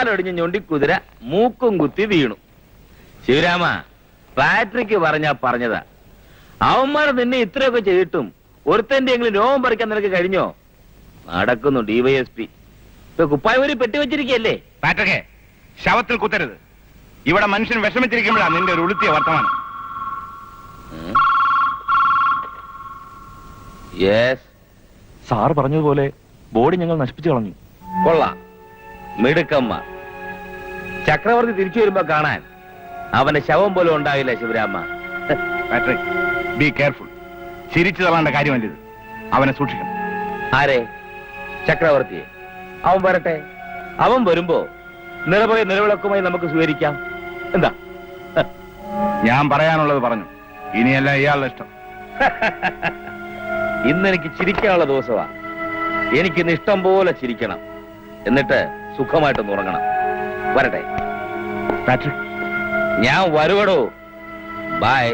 S5: വാലൊടിഞ്ഞ് ഞൊണ്ടിക്കുതിര മൂക്കും കുത്തി വീണു. ശിവരാമ, പാട്രിക്ക് പറഞ്ഞതാ. അവന്മാർ നിന്നെ ഇത്രയൊക്കെ ചെയ്തിട്ടും ഒരുത്തന്റെ എങ്കിലും രോമം പറിക്കാൻ നിനക്ക് കഴിഞ്ഞോ? നടക്കുന്നു DYSP. കുപ്പായ ഒരു പെട്ടി വെച്ചിരിക്കല്ലേ?
S4: പാറ്റക്കെ, ശവത്തിൽ കുത്തരുത്. ഇവിടെ മനുഷ്യൻ വിഷമിച്ചിരിക്കുമ്പോഴാണ് നിന്റെ ഒരു ഉളുത്തിയ വർത്തമാനം.
S5: യെസ്,
S11: സാർ പറഞ്ഞതുപോലെ ബോഡി ഞങ്ങൾ നശിപ്പിച്ചു കളഞ്ഞു.
S5: കൊള്ളാം, മിടുക്കന്മാർ. ചക്രവർത്തി തിരിച്ചു വരുമ്പോ കാണാൻ അവന്റെ ശവം പോലും ഉണ്ടാവില്ല ശിവരാമ.
S4: Patrick, be careful. ചിരിച്ചു തള്ളേണ്ട കാര്യമല്ല ഇത്. അവനെ സൂക്ഷിക്കണം.
S5: ആരെ? ചക്രവർത്തിയെ. അവൻ വരട്ടെ. അവൻ വരുമ്പോ നിറപറയ നിലവിളക്കുമായി നമുക്ക് സ്വീകരിക്കാം. എന്താ?
S4: ഞാൻ പറയാനുള്ളത് പറഞ്ഞു. ഇനിയല്ല ഇയാളുടെ ഇഷ്ടം.
S5: ഇന്നെനിക്ക് ചിരിക്കാനുള്ള ദിവസമാ. എനിക്കിന്ന് ഇഷ്ടം പോലെ ചിരിക്കണം. എന്നിട്ട് സുഖമായിട്ടൊന്ന് ഉറങ്ങണം. വരട്ടെ
S4: പാട്രിക്,
S5: ഞാൻ വരുവടോ. ബൈ.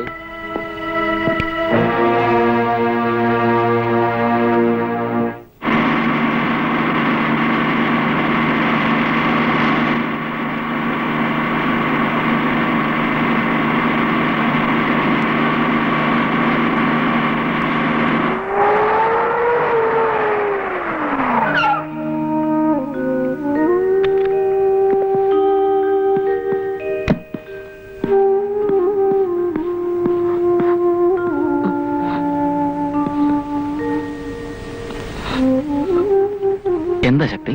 S1: എന്താ ശക്തി?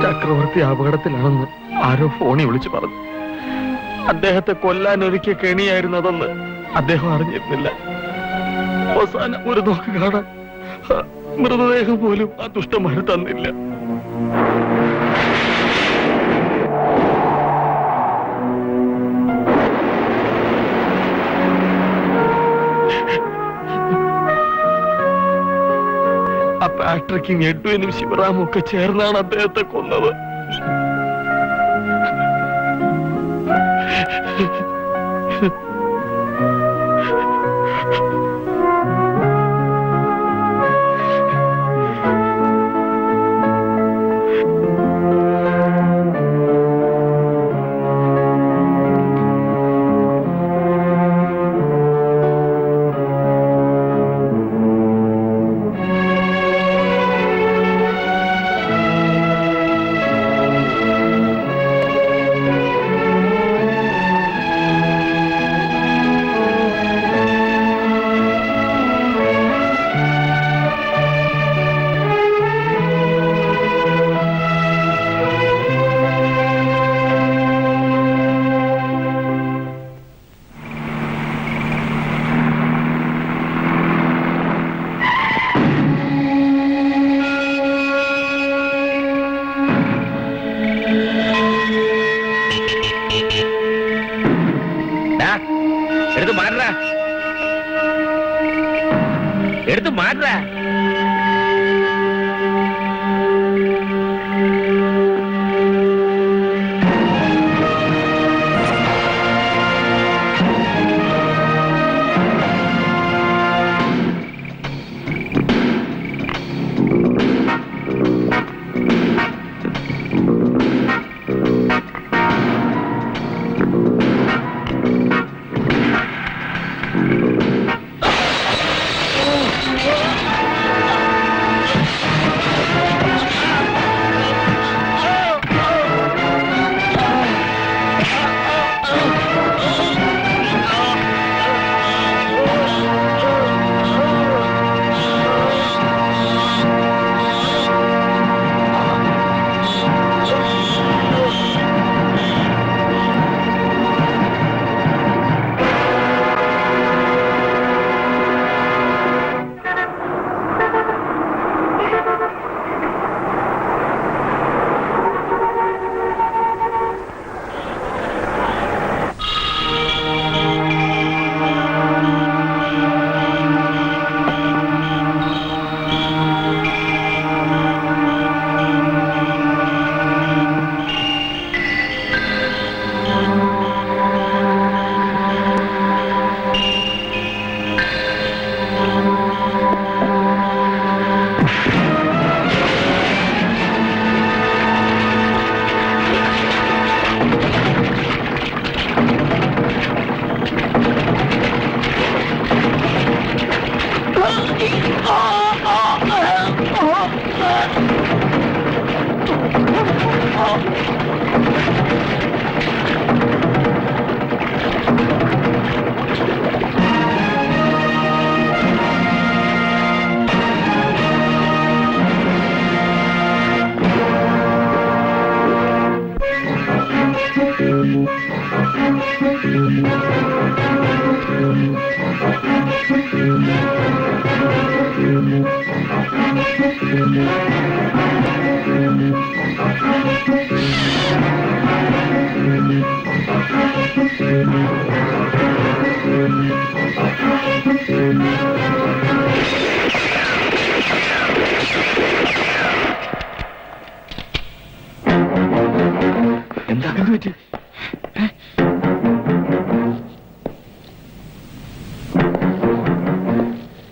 S7: ചക്രവർത്തി അപകടത്തിലാണെന്ന് ആരോ ഫോണിൽ വിളിച്ചു പറഞ്ഞു. അദ്ദേഹത്തെ കൊല്ലാൻ ഒരുക്കിയ കെണിയായിരുന്നതെന്ന് അദ്ദേഹം അറിഞ്ഞിരുന്നില്ല. അവസാനം ഒരു നോക്ക് കാണാൻ മൃതദേഹം പോലും ആ ദുഷ്ടന്മാര് തന്നില്ല. ആ പാട്രിക്കും എഡ്വിനും ശിവറാമും ഒക്കെ ചേർന്നാണ് അദ്ദേഹത്തെ കൊന്നത്.
S5: എടുത്ത് മാറ്റാ.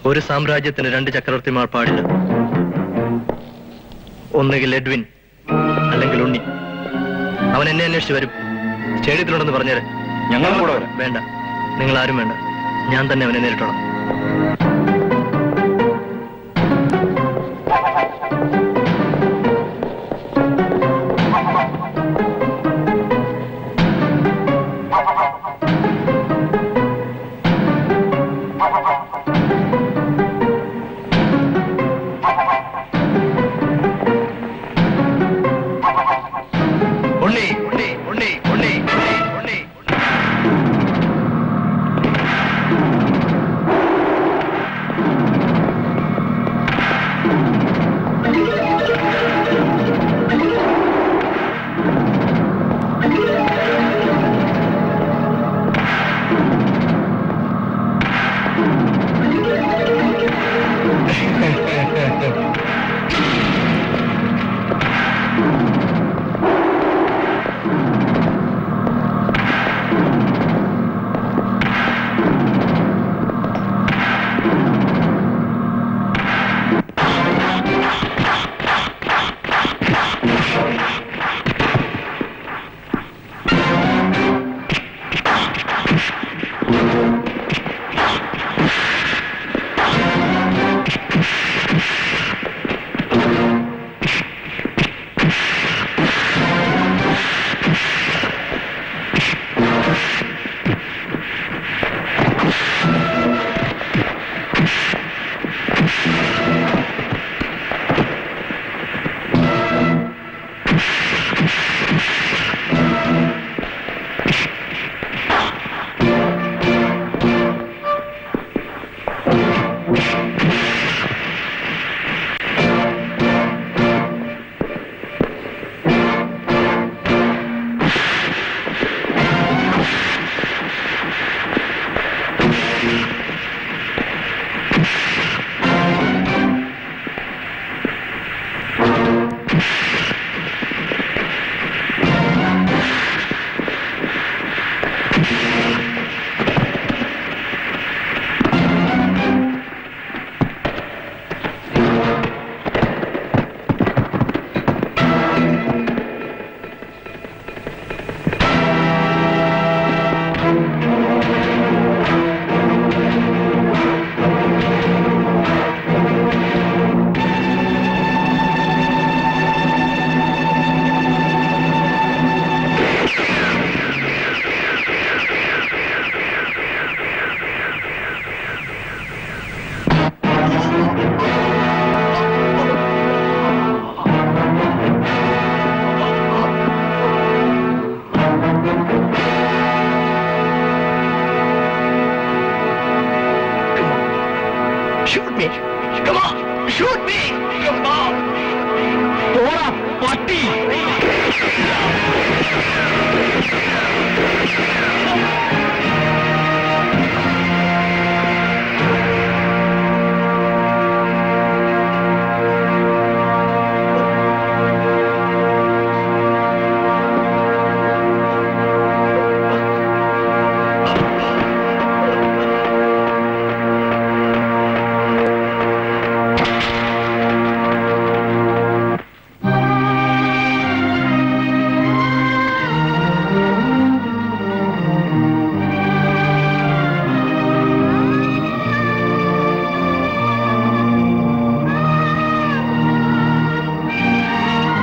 S6: ഒരു സാമ്രാജ്യത്തിന് രണ്ട് ചക്രവർത്തിമാർ പാടില്ല. ഒന്നുകിൽ എഡ്വിൻ അല്ലെങ്കിൽ ഉണ്ണി. അവൻ എന്നെ അന്വേഷിച്ച് വരും. സ്റ്റേഡിയത്തിലുണ്ടെന്ന് പറഞ്ഞേരെ.
S5: ഞങ്ങളും കൂടെ വരാം.
S6: വേണ്ട, നിങ്ങൾ ആരും വേണ്ട. ഞാൻ തന്നെ അവനെ നേരിട്ടോളാം.